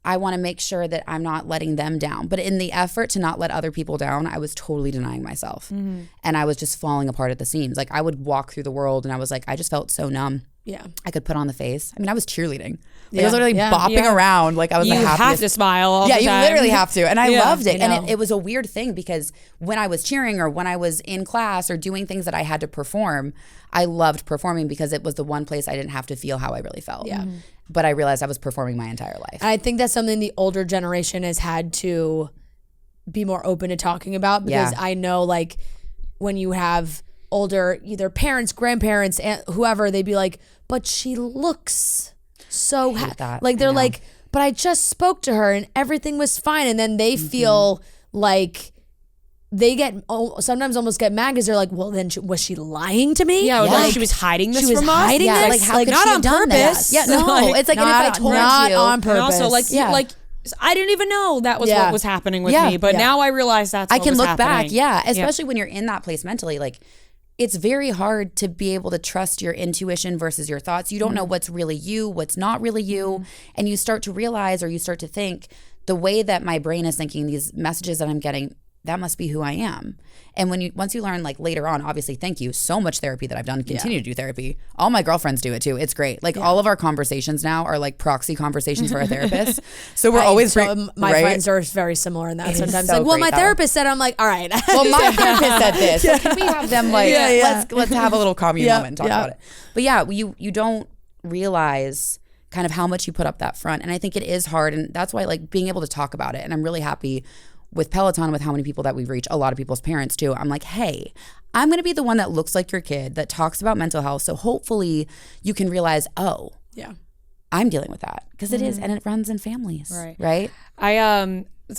I want to make sure that I'm not letting them down. But in the effort to not let other people down, I was totally denying myself. And I was just falling apart at the seams. Like I would walk through the world and I was like, I just felt so numb. Yeah. I could put on the face. I mean, I was cheerleading. Like, I was literally bopping around. Like I was You the happiest. have to smile all the time. You literally have to. And I loved it. I know. And it was a weird thing because when I was cheering or when I was in class or doing things that I had to perform, I loved performing because it was the one place I didn't have to feel how I really felt. Yeah. But I realized I was performing my entire life. I think that's something the older generation has had to be more open to talking about because I know like when you have older either parents, grandparents, and whoever, they'd be like, but she looks so like they're like, but I just spoke to her and everything was fine, and then they feel like they get sometimes almost get mad because they're like, well, then was she lying to me? Yeah, like, she was hiding this she was from us. hiding Yeah, this? like how like could not she have on done purpose. that? Yeah, no. Like, It's like, and if I told not you, on purpose. And also, like, like I didn't even know that was what was happening with me, but now I realize that's I what can was look happening. back, especially when you're in that place mentally. Like, it's very hard to be able to trust your intuition versus your thoughts. You don't know what's really you, what's not really you, and you start to realize or you start to think the way that my brain is thinking, these messages that I'm getting, that must be who I am. And once you learn, like later on, obviously, thank you so much therapy that I've done, continue to do therapy. All my girlfriends do it too. It's great. Like all of our conversations now are like proxy conversations for our therapist. So we're always my friends are very similar in that. It is Sometimes so like, well, great my that way. therapist said, I'm like, all right. Well, my therapist said this. So can we have them like let's have a little commune moment and talk about it. But yeah, you don't realize kind of how much you put up that front, and I think it is hard, and that's why like being able to talk about it. And I'm really happy with Peloton, with how many people that we've reached, a lot of people's parents too. I'm like, hey, I'm going to be the one that looks like your kid, that talks about mental health. So hopefully you can realize, oh, I'm dealing with that, because it is, and it runs in families, right? I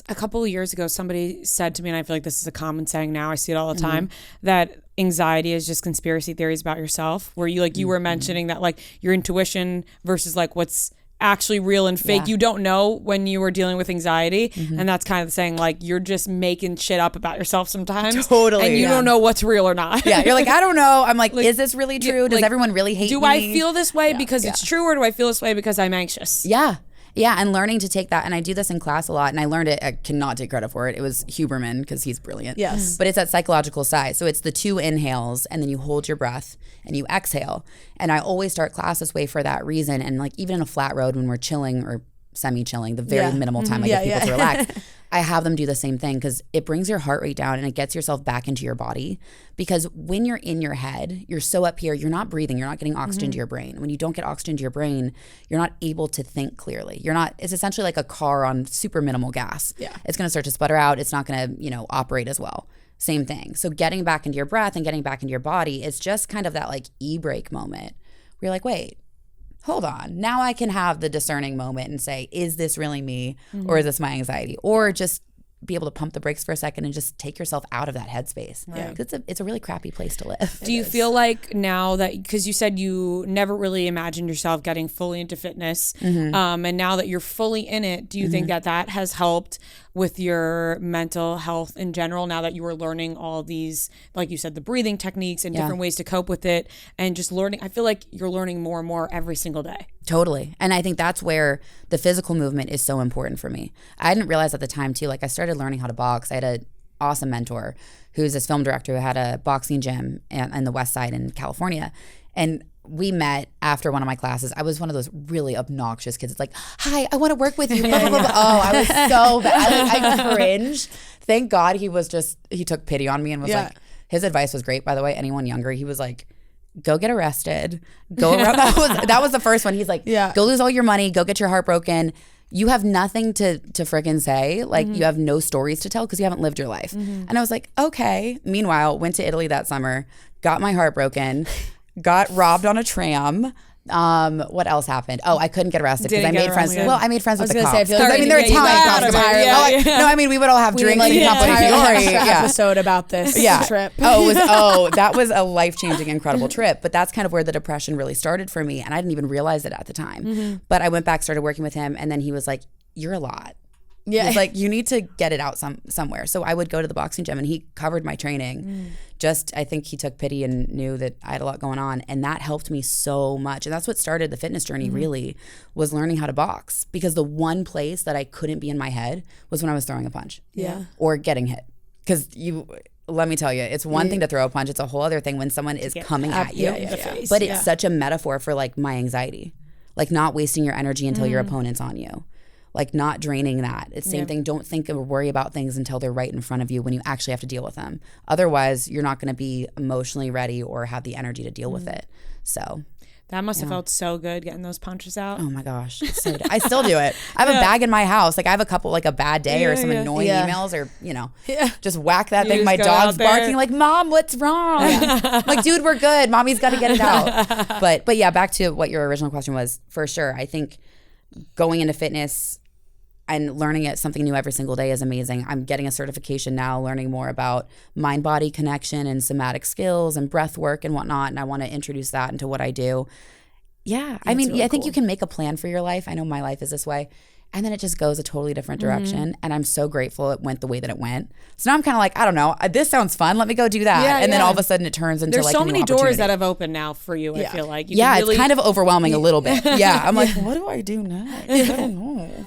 a couple of years ago, somebody said to me, and I feel like this is a common saying now, I see it all the time, that anxiety is just conspiracy theories about yourself, where you were mentioning that like your intuition versus like what's actually real and fake. Yeah. You don't know when you were dealing with anxiety. And that's kind of saying like, you're just making shit up about yourself sometimes. Totally, And you don't know what's real or not. Yeah, you're like, I don't know. I'm like, is this really true? Does like, everyone really hate me? Do I feel this way because it's true, or do I feel this way because I'm anxious? Yeah. Yeah, and learning to take that, and I do this in class a lot, and I learned it, I cannot take credit for it. It was Huberman, because he's brilliant. Yes. But it's that psychological side. So it's the 2 inhales, and then you hold your breath, and you exhale. And I always start class this way for that reason. And like even in a flat road when we're chilling or semi-chilling, the very minimal time I give people to relax, I have them do the same thing, because it brings your heart rate down and it gets yourself back into your body. Because when you're in your head, you're so up here, you're not breathing, you're not getting oxygen to your brain. When you don't get oxygen to your brain, you're not able to think clearly. It's essentially like a car on super minimal gas. Yeah. It's going to start to sputter out. It's not going to, operate as well. Same thing. So getting back into your breath and getting back into your body is just kind of that like e-brake moment where you're like, wait, hold on. Now I can have the discerning moment and say, is this really me, or is this my anxiety? Or just be able to pump the brakes for a second and just take yourself out of that headspace. Right. It's a really crappy place to live. Do you feel like now that, because you said you never really imagined yourself getting fully into fitness, and now that you're fully in it, do you think that has helped with your mental health in general, now that you were learning all these, like you said, the breathing techniques and different ways to cope with it, and just learning? I feel like you're learning more and more every single day. Totally. And I think that's where the physical movement is so important for me. I didn't realize at the time too, like I started learning how to box. I had an awesome mentor who's this film director who had a boxing gym in the West Side in California. And we met after one of my classes. I was one of those really obnoxious kids. It's like, hi, I want to work with you. Blah, blah, blah, blah. Oh, I was so bad. I cringed. Thank God he took pity on me and was like, his advice was great, by the way. Anyone younger, he was like, go get arrested. Go around. That was the first one. He's like, go lose all your money. Go get your heart broken. You have nothing to frickin' say. Like you have no stories to tell because you haven't lived your life. And I was like, okay. Meanwhile, went to Italy that summer, got my heart broken, got robbed on a tram. What else happened? Oh, I couldn't get arrested because I made friends. Well, I made friends with the cops. They're Italian cops. No, I mean, we would all have drinks in Campo Fiore. Episode about this trip. That was a life-changing, incredible trip. But that's kind of where the depression really started for me, and I didn't even realize it at the time. But I went back, started working with him, and then he was like, "You're a lot." Yeah, he's like, you need to get it out somewhere. So I would go to the boxing gym, and he covered my training. I think he took pity and knew that I had a lot going on, and that helped me so much. And that's what started the fitness journey. Really, was learning how to box, because the one place that I couldn't be in my head was when I was throwing a punch, or getting hit. Because let me tell you, it's one thing to throw a punch; it's a whole other thing when someone is coming at you. But it's such a metaphor for like my anxiety, like not wasting your energy until your opponent's on you. Like not draining that. It's the same thing. Don't think or worry about things until they're right in front of you when you actually have to deal with them. Otherwise, you're not going to be emotionally ready or have the energy to deal with it. So that must have felt so good getting those punches out. Oh my gosh. I still do it. I have a bag in my house. Like I have a couple, like a bad day or some annoying emails or, just whack that thing. My dog's barking like, Mom, what's wrong? Like, dude, we're good. Mommy's got to get it out. But yeah, back to what your original question was, for sure. I think going into fitness and learning something new every single day is amazing. I'm getting a certification now, learning more about mind-body connection and somatic skills and breath work and whatnot. And I want to introduce that into what I do. Yeah. I mean, really I think you can make a plan for your life. I know my life is this way. And then it just goes a totally different direction. And I'm so grateful it went the way that it went. So now I'm kind of like, I don't know, this sounds fun. Let me go do that. And then all of a sudden it turns into There's like so a new many doors opportunity. that have opened now for you, I feel like. It's kind of overwhelming a little bit. I'm like, what do I do next? I don't know.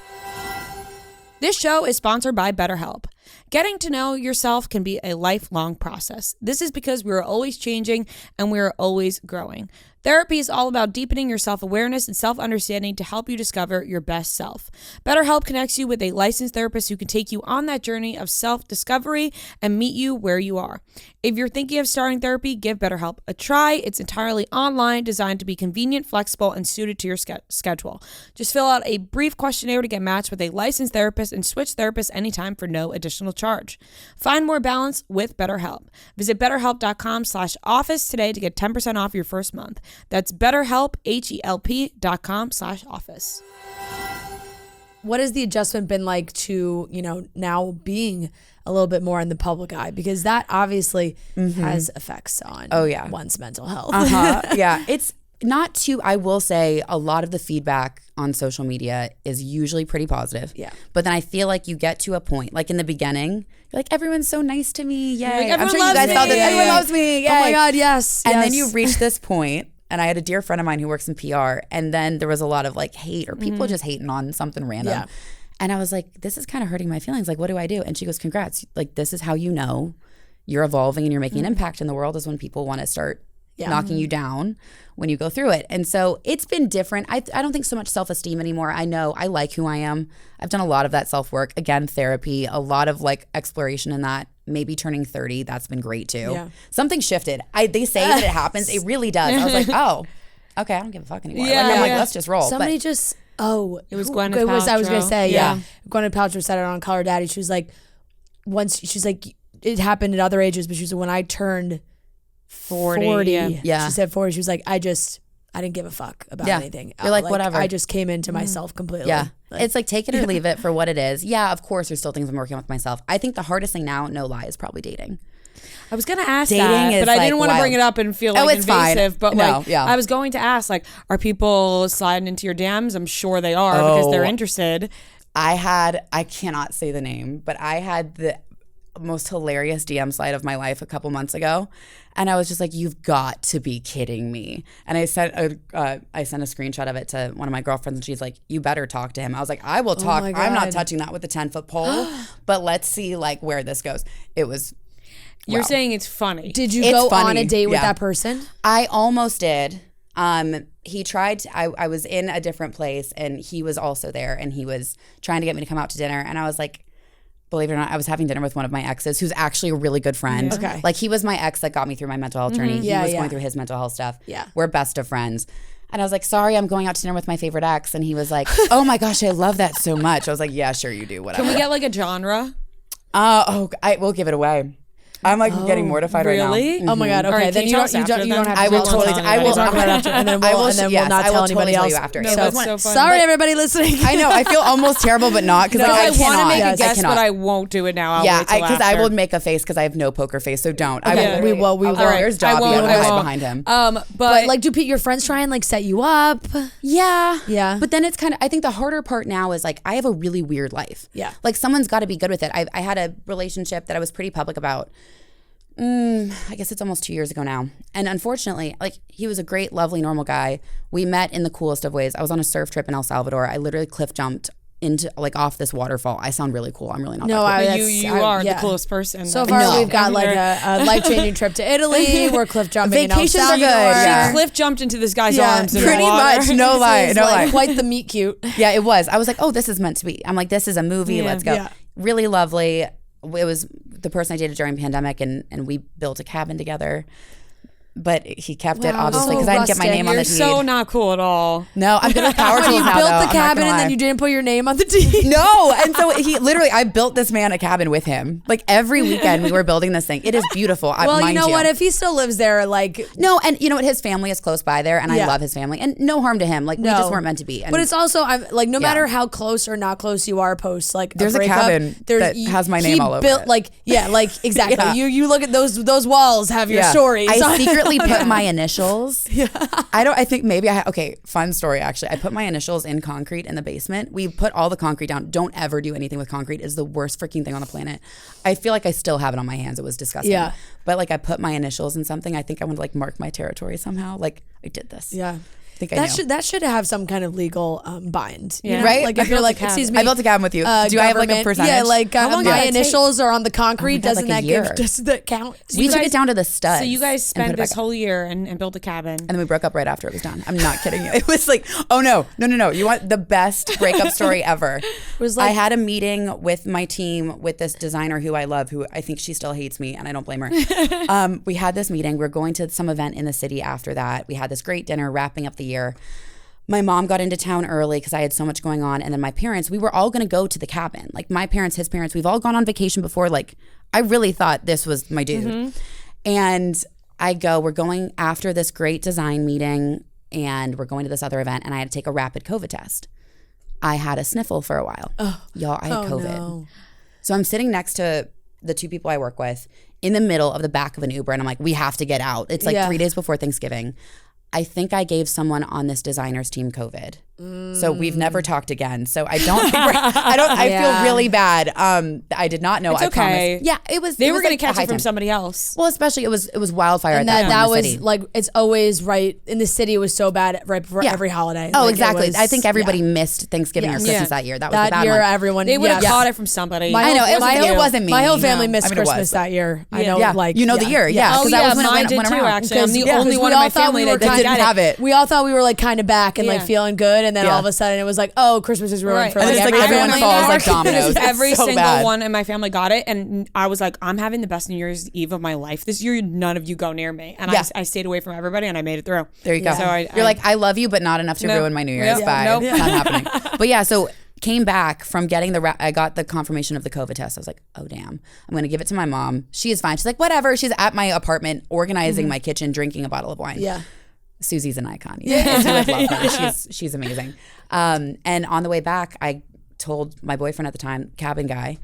This show is sponsored by BetterHelp. Getting to know yourself can be a lifelong process. This is because we are always changing and we are always growing. Therapy is all about deepening your self-awareness and self-understanding to help you discover your best self. BetterHelp connects you with a licensed therapist who can take you on that journey of self-discovery and meet you where you are. If you're thinking of starting therapy, give BetterHelp a try. It's entirely online, designed to be convenient, flexible, and suited to your schedule. Just fill out a brief questionnaire to get matched with a licensed therapist and switch therapists anytime for no additional charge. Find more balance with BetterHelp. Visit BetterHelp.com/office today to get 10% off your first month. That's BetterHelp, HELP.com/office. What has the adjustment been like to, now being a little bit more in the public eye? Because that obviously has effects on one's mental health. Yeah. It's not too, I will say a lot of the feedback on social media is usually pretty positive. Yeah. But then I feel like you get to a point, like in the beginning, you're like, everyone's so nice to me. Yay. Like, I'm sure everyone you guys loves saw me. that. Everyone loves me. Yay. Oh my God, yes. And then yes. you reach this point, and I had a dear friend of mine who works in PR, and then there was a lot of like hate or people just hating on something random. Yeah. And I was like, this is kind of hurting my feelings. Like, what do I do? And she goes, congrats. Like, this is how you know you're evolving and you're making an impact in the world, is when people want to start knocking you down when you go through it. And so it's been different. I don't think so much self-esteem anymore. I know I like who I am. I've done a lot of that self-work. Again, therapy, a lot of like exploration in that. Maybe turning 30, that's been great too. Yeah. Something shifted. They say that it happens. It really does. I was like, oh, okay, I don't give a fuck anymore. Yeah. Like, I'm like, Yeah. let's just roll. Somebody But just, it was who- Gwyneth it was, I was going Paltrow. to say, Yeah. Gwyneth Paltrow said it on Call Her Daddy. She was like, she's like, it happened at other ages, but she was like, when I turned 40, Yeah. she said 40, she was like, I didn't give a fuck about Yeah. anything. You're like, whatever. I just came into myself completely. yeah. Like, It's like take it or leave it for what it is. Yeah, of course, there's still things I'm working on with myself. I think the hardest thing now, no lie, is probably dating. I was gonna ask Dating that, is, but I like, didn't want to wild. bring it up and feel Oh, like it's fine. invasive. But No, like, yeah. I was going to ask, like, are people sliding into your DMs? I'm sure they are because they're interested. I cannot say the name, but I had the most hilarious DM slide of my life a couple months ago. And I was just like, you've got to be kidding me. And I sent a screenshot of it to one of my girlfriends, and she's like, you better talk to him. I was like, I will talk. my I'm not God. touching that with a 10-foot pole, but let's see like where this goes. It was, You're wow. saying it's funny. did you It's go on funny. a date with Yeah. that person? I almost did. He tried to, I was in a different place, and he was also there, and he was trying to get me to come out to dinner. And I was like, believe it or not, I was having dinner with one of my exes who's actually a really good friend. Yeah. Okay. Like, he was my ex that got me through my mental health journey. He Yeah, was yeah. going through his mental health stuff. Yeah. We're best of friends. And I was like, sorry, I'm going out to dinner with my favorite ex. And he was like, oh my gosh, I love that so much. I was like, yeah, sure you do, whatever. Can we get like a genre? I will give it away. I'm like getting mortified right now. really? Oh my God. Okay. All right, then can you you don't, tell us after you don't then? have to I will tell us. totally. I will. We'll talk about it after, and then we'll, yes, not I tell will anybody totally tell else. you after. No, It was that's one- so fun. Sorry, But- everybody listening. I know. I feel almost terrible, but not because No, I I want to cannot. make a I guess, cannot. but I won't do it now. I'll Yeah, wait till because I after. will make a face because I have no poker face, so don't. I Okay, will. we will. We will. Oh, there's I Dobby. won't, I'm I gonna hide won't. behind him. But But like, do your friends try and like set you up? Yeah. Yeah. But then it's kind of, I think the harder part now is like, I have a really weird life. Yeah. Like, someone's got to be good with it. I had a relationship that I was pretty public about. I guess it's almost 2 years ago now. And unfortunately, like, he was a great, lovely, normal guy. We met in the coolest of ways. I was on a surf trip in El Salvador. I literally cliff jumped into like off this waterfall. I sound really cool. I'm really not. No, that cool. you are the coolest person. So that- far, No. we've got like a life-changing trip to Italy. We're cliff jumping. Vacations in El are good, Salvador. yeah. Cliff jumped into this guy's Yeah, arms in the pretty water. much. No lie. This is No like lie. quite the meet cute. Yeah, it was. I was like, oh, this is meant to be. I'm like, this is a movie. Yeah. Let's go. Yeah. Really lovely. It was the person I dated during pandemic, and we built a cabin together. But he kept it, Wow, obviously, so because I didn't get my rustic. name on You're the deed. so not cool at all. No, I'm good with power When tools you now, built though. the I'm not cabin gonna and then lie. you didn't put your name on the deed. No, and so he literally, I built this man a cabin with him. Like, every weekend we were building this thing. It is beautiful. Well, you mind know what? If he still lives there, like, No, and you know what? His family is close by there, and I Yeah. love his family, and no harm to him. Like, we No. just weren't meant to be. And but it's also, I'm like, no Yeah. matter how close or not close you are post like There's a breakup, cabin that has my name he all over built, it. Like, yeah, like exactly. Yeah. You look at those walls have your stories. I secretly put my initials. Yeah. I think maybe okay, fun story actually. I put my initials in concrete in the basement. We put all the concrete down. Don't ever do anything with concrete. It's the worst freaking thing on the planet. I feel like I still have it on my hands. It was disgusting. Yeah. But like, I put my initials in something. I think I want to like mark my territory somehow. Like, I did this. Yeah. I think I knew. That should have some kind of legal bind, you Yeah. know? Right? Like I if you're built like, a cabin. excuse me, I built a cabin with you. Do I have like a government- percentage? Yeah, like How long did my that take? initials are on the concrete. God, Doesn't like a that year. give? Does that count? we you took guys- it down to the studs. So you guys and put spent it this back up. whole year and built a cabin. And then we broke up right after it was done. I'm not kidding you. It was like, oh no. You want the best breakup story ever? was like- I had a meeting with my team with this designer who I love, who I think she still hates me, and I don't blame her. We had this meeting. We were going to some event in the city after that. We had this great dinner wrapping up the year. My mom got into town early because I had so much going on. And then my parents, we were all going to go to the cabin. Like, my parents, his parents, we've all gone on vacation before. Like, I really thought this was my dude. And we're going after this great design meeting, and we're going to this other event, and I had to take a rapid COVID test. I had a sniffle for a while. Y'all, I had COVID. No. So I'm sitting next to the two people I work with in the middle of the back of an Uber, and I'm like, we have to get out. It's like Yeah. 3 days before Thanksgiving. I think I gave someone on this designer's team COVID. So we've never talked again. So I don't think I feel really bad. I did not know. It's I okay. promise. Yeah, it was. They it were was going like to catch a high it from time. somebody else. Well, especially it was wildfire And at that that point in the was city. like, it's always right in the city. It was so bad right before every holiday. Oh, Like, it exactly. was- I think everybody missed Thanksgiving or Yes. Christmas Yeah. that year. That was the that bad year, one. everyone. They would have yes. caught it from somebody. I know, it wasn't me. My whole family No. missed I mean, it was, Christmas but- that year. I Yeah. know, Yeah, like you know the year, yeah. Oh, Because yeah, that was when mine it did went too, around. actually. I'm the Because only we one in all my thought family we were that kind didn't of get have it. We all thought we were like kind of back and like Yeah. feeling good, and then Yeah. all of a sudden it was like, oh, Christmas is ruined Right. for And like it's like every everyone family. falls like dominoes. It's Every so single bad. one in my family got it, and I was like, I'm having the best New Year's Eve of my life this year. None of you go near me, and Yeah. I stayed away from everybody, and I made it through. There you go. So You're like, I love you, but not enough to No. ruin my New Year's. Yep. Bye. Nope. It's not happening. But yeah, so came back from getting I got the confirmation of the COVID test. I was like, oh damn, I'm gonna give it to my mom. She is fine. She's like, whatever. She's at my apartment organizing my kitchen, drinking a bottle of wine. Yeah. Susie's an icon. Yeah, I love her. She's amazing. And on the way back, I told my boyfriend at the time, cabin guy,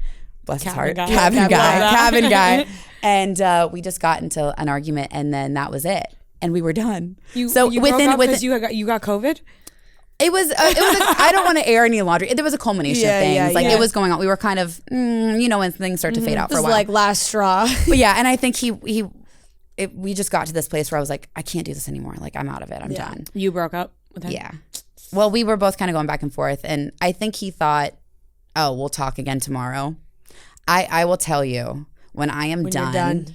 bless his heart, cabin guy, and we just got into an argument, and then that was it, and we were done. you broke up because you got COVID. It was I don't want to air any laundry. There was a culmination of things. Like it was going on. We were kind of, when things start to fade out This for a is while. like last straw. But yeah, and I think we just got to this place where I was like, I can't do this anymore. Like I'm out of it. I'm done. You broke up with him. Yeah. Well, we were both kind of going back and forth, and I think he thought, oh, we'll talk again tomorrow. I will tell you when I am When done. you're done,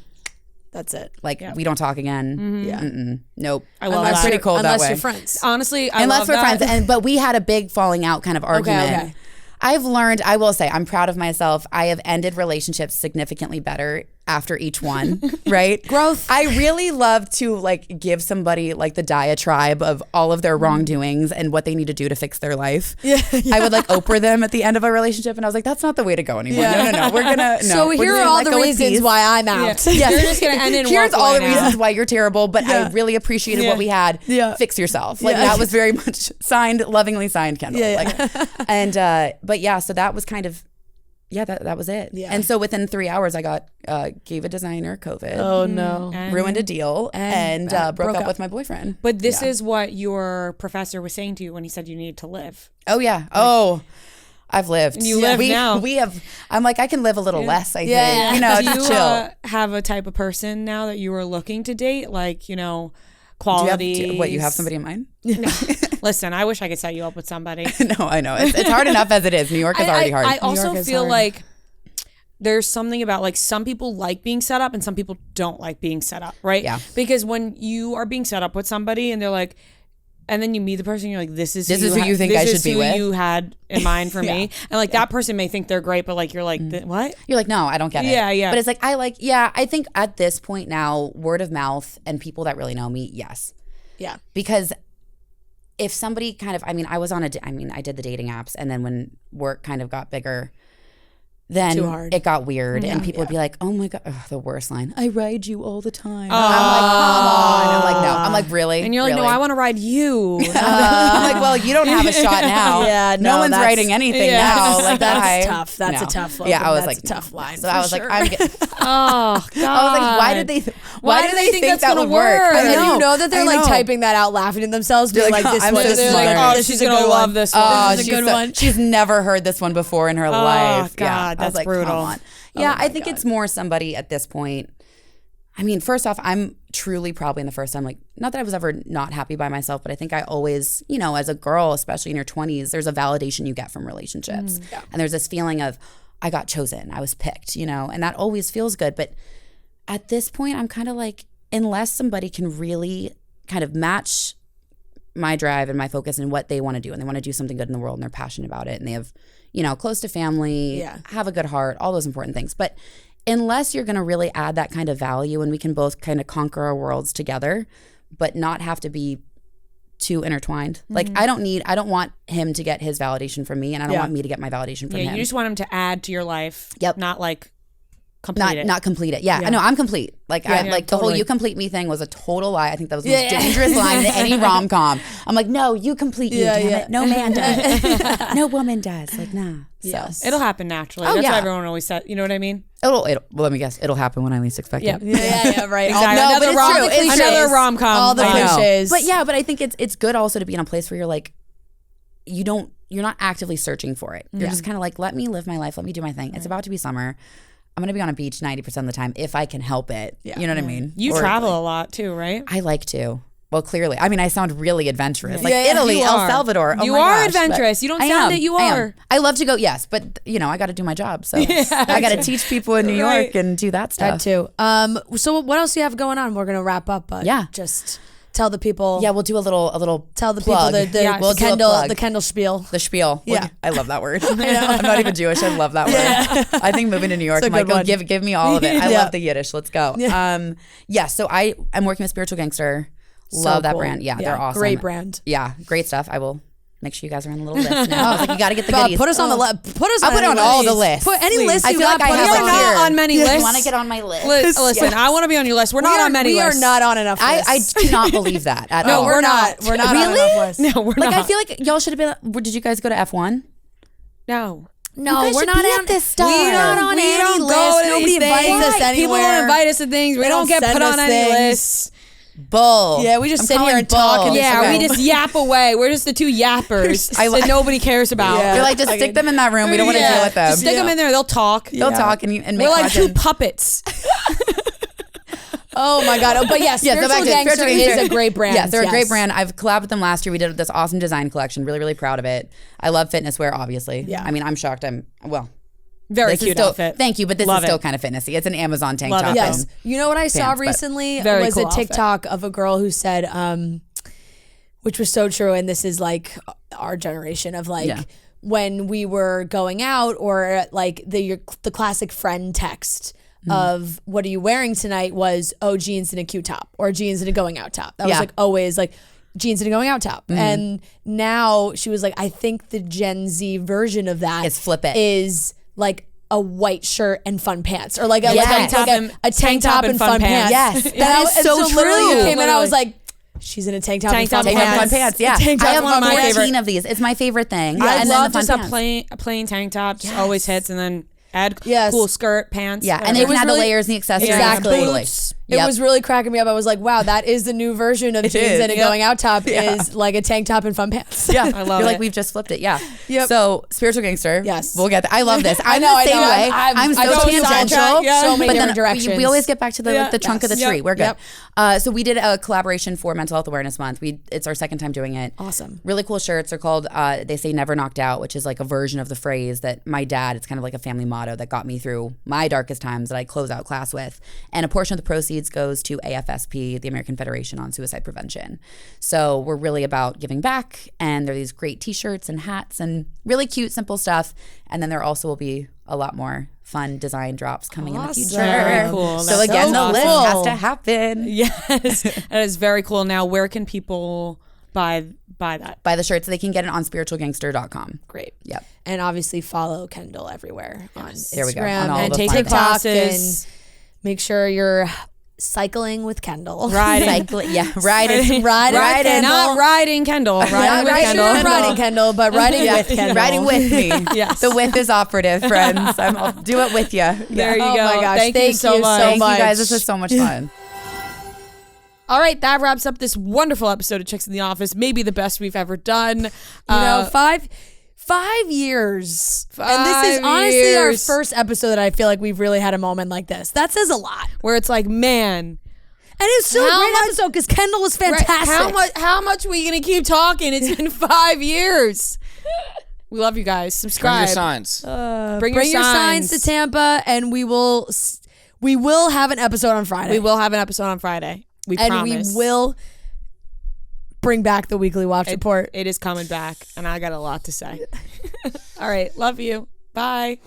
that's it. Like we don't talk again. Yeah. Nope. I love I'm that. pretty cold that Unless way. you're friends. Honestly, I Unless love we're that. friends, but we had a big falling out kind of argument. Okay. I've learned, I will say, I'm proud of myself. I have ended relationships significantly better after each one, right? Growth. I really love to like give somebody like the diatribe of all of their wrongdoings and what they need to do to fix their life. Yeah. I would like Oprah them at the end of a relationship, and I was like, that's not the way to go anymore. Yeah. No. We're gonna So here are all the reasons why I'm out. Yeah. You're just gonna end in Here's walk all away the now. reasons why you're terrible, but I really appreciated what we had. Yeah. Fix yourself. Like Yeah. that was very much signed, lovingly signed, Kendall. Yeah. Like, and but yeah, so that was kind of that was it. Yeah. And so within 3 hours, I got gave a designer COVID, Oh no. ruined a deal, and broke up up. with my boyfriend. But this is what your professor was saying to you when he said you needed to live. Oh yeah. Oh. I've lived. And you live now. We have. I'm like I can live a little less. I Yeah. think. You know, Do you just chill. have a type of person now that you are looking to date? Like, Do you have, qualities. what you have somebody in mind? Listen, I wish I could set you up with somebody. No, I know it's hard enough as it is. New York is already hard. I also York is feel hard. like there's something about like some people like being set up and some people don't like being set up, right? Yeah. Because when you are being set up with somebody and they're like, and then you meet the person, you're like, this is who you think I should be with? you had in mind for me, and like that person may think they're great, but like you're like, what? You're like, no, I don't get it. Yeah. But it's like, I think at this point now, word of mouth and people that really know me, yes. Yeah. Because if somebody kind of, I did the dating apps, and then when work kind of got bigger, then Too hard. it got weird, and people would be like, oh my God, the worst line, I ride you all the time. Oh. I'm like, come on. I'm like, no. I'm like, really? And you're like, Really? no, I want to ride you. I'm like, well, you don't have a shot now. Yeah, no no, one's that's- writing anything yeah. now. Like That's I- tough. That's no. a tough one. Yeah, I was That's like, a tough line. So I was like, sure. I'm getting. Oh God. I was like, why did they? Why do they think that's that gonna would work? work? I And know. you know that they're I like know. typing that out, laughing to themselves, being They're like, "This I'm one so is smart. like, oh, this she's is a gonna good love one. this one. Oh, This is a good one. She's never heard this one before in her life. God, I was that's like, brutal. Come on. Yeah, I think it's more somebody at this point. I mean, first off, I'm truly probably in the first time, like, not that I was ever not happy by myself, but I think I always, as a girl, especially in your 20s, there's a validation you get from relationships. And there's this feeling of, I got chosen, I was picked, and that always feels good. But at this point, I'm kind of like, unless somebody can really kind of match my drive and my focus and what they want to do, and they want to do something good in the world and they're passionate about it and they have, close to family, have a good heart, all those important things. But unless you're going to really add that kind of value and we can both kind of conquer our worlds together, but not have to be too intertwined. Like I don't want him to get his validation from me, and I don't want me to get my validation from him. You just want him to add to your life. Yep. Not like complete it. Not complete it. Yeah. I know I'm complete. Like the whole totally. "you complete me" thing was a total lie. I think that was the most dangerous line in any rom-com. I'm like, no, you complete you, damn it. No man does. No woman does. Like, nah. So It'll happen naturally. Oh, That's yeah. what everyone always said. You know what I mean? well, let me guess. It'll happen when I least expect it. right. Exactly. No, but it's true. It's Another true. rom-com. All the I know. cliches. But I think it's good also to be in a place where you're like, you're not actively searching for it. You're just kind of like, let me live my life. Let me do my thing. It's about to be summer. I'm going to be on a beach 90% of the time if I can help it. You know what I mean? You travel a lot too, right? I like to. Well, clearly. I mean, I sound really adventurous. Like Yeah, Italy, you El are. Salvador. Oh You my are gosh, adventurous. but You don't I sound am. it. You I am. are. I love to go, yes. But, I got to do my job. So I got to teach people in New York and do that stuff. That too. So what else do you have going on? We're gonna wrap up, but just tell the people. Yeah, we'll do a little Tell the plug. people the We'll do a plug. Kendall spiel. The spiel. Yeah. I love that word. I'm not even Jewish. I love that word. I think moving to New York, It's a good Michael, one. give me all of it. I Yeah. love the Yiddish. Let's go. So I'm working with Spiritual Gangster. So Love that cool. brand. Yeah, they're awesome. Great brand. Yeah, great stuff. I will make sure you guys are on the little list now. I was like, you got to get the goodies. Put us on the list. Put us. I'll put it on all the lists. Put any Please. list I you feel got. like I put have us a on. tier. on many You lists. want to get on my list? Listen, I want to be on your list. We're not on many We lists. are not on enough I lists. cannot believe that at No, all. we're not. We're not Really? on enough lists. No, we're Like, not. I feel like y'all should have been. Did you guys go to F1? No. No, You guys we're should not be on at this stuff. We're not on We any don't list. go to Nobody these invites things. us anywhere. People don't invite us to things. We They don't don't get put send on us any things. lists. Bull. Yeah, we just I'm sit here calling and talk bull. and Yeah, Okay. we just yap away. We're just the two yappers that nobody cares about. Yeah. You're like, just stick them in that room. We don't want to deal with them. Just stick them in there. They'll talk. They'll talk and make We're like two content. puppets. Oh my god! Oh, but yeah, Yeah, so Spiritual back to Gangster Spiritual is Gangster. a great brand. Yes, they're a great brand. I've collabed with them last year. We did this awesome design collection. Really, really proud of it. I love fitness wear, obviously. Yeah. I mean, I'm shocked. Very This is cute still, outfit. Thank you, but this Love is still it. kind of fitnessy. It's an Amazon tank Love it. top. Yes. and- You know what I saw pants, but recently very was cool a outfit. TikTok of a girl who said, which was so true, and this is like our generation of like Yeah. when we were going out or like the classic friend text of what are you wearing tonight was jeans and a cute top or jeans and a going out top. That was Yeah. like always like jeans and a going out top. And now she was like, I think the Gen Z version of that Is flip it. is like a white shirt and fun pants, or like a, Yes. a tank top and fun pants. Yes, And that I- is and so literally true. you came in, I was like, she's in a tank top Tank and fun top and pants. Fun pants, yeah. Tank I top have one of my 14 favorite. of these. It's my favorite thing. I and love then just the a fun pants. plain tank top. Just always hits, and then add Yes. cool skirt, pants. Yeah, and whatever. they It can was add the really- layers and the accessories. Exactly. Totally. It Yep. was really cracking me up. I was like, wow, that is the new version of jeans is. and a going out top is like a tank top and fun pants. Yeah, I love You're like, it. we've just flipped it. Yeah. Yep. So, Spiritual Gangster. Yes. We'll get that. I love this. I'm know, the same way. I'm I'm so so tangential. sidetracked, so many but different then directions. we always get back to the trunk of the Yes. tree. Yep. We're good. Yep. So we did a collaboration for Mental Health Awareness Month. It's our second time doing it. Awesome. Really cool shirts. They're called, they say never knocked out, which is like a version of the phrase that my dad, it's kind of like a family motto that got me through my darkest times that I close out class with. And a portion of the proceeds goes to AFSP, the American Federation on Suicide Prevention. So we're really about giving back, and there are these great t-shirts and hats and really cute, simple stuff. And then there also will be a lot more fun design drops coming in the future. Very cool. So That's again, so the list cool. has to happen. Yes, that is very cool. Now, where can people buy that? Buy the shirts. They can get it on spiritualgangster.com. Great. Yep. And obviously follow Kendall everywhere on There we go. Instagram On all and the take fun your TikTok, classes. and make sure you're cycling with Kendall. Riding. Cycling, yeah, riding, Riding. Not riding Kendall. Riding Not with riding, Kendall. not riding Kendall, but riding with Kendall. riding with me. Yes. The with is operative, friends. I'll do it with you. There you Oh go. my gosh, Thank you thank so you much. so Thank much. you guys. This is so much fun. All right, that wraps up this wonderful episode of Chicks in the Office. Maybe the best we've ever done. You know, 5 years. And this is 5 honestly our years. first episode that I feel like we've really had a moment like this. That says a lot. Where it's like, man, And it was still a How great much- episode because Kendall was right, fantastic. how much are we gonna keep talking? It's been 5 years. We love you guys. Bring Subscribe. your signs. Bring your signs to Tampa, and we will have an episode on Friday. We will have an episode on Friday. We promise. we will bring back the weekly watch report. It is coming back, and I got a lot to say. All right, love you. Bye.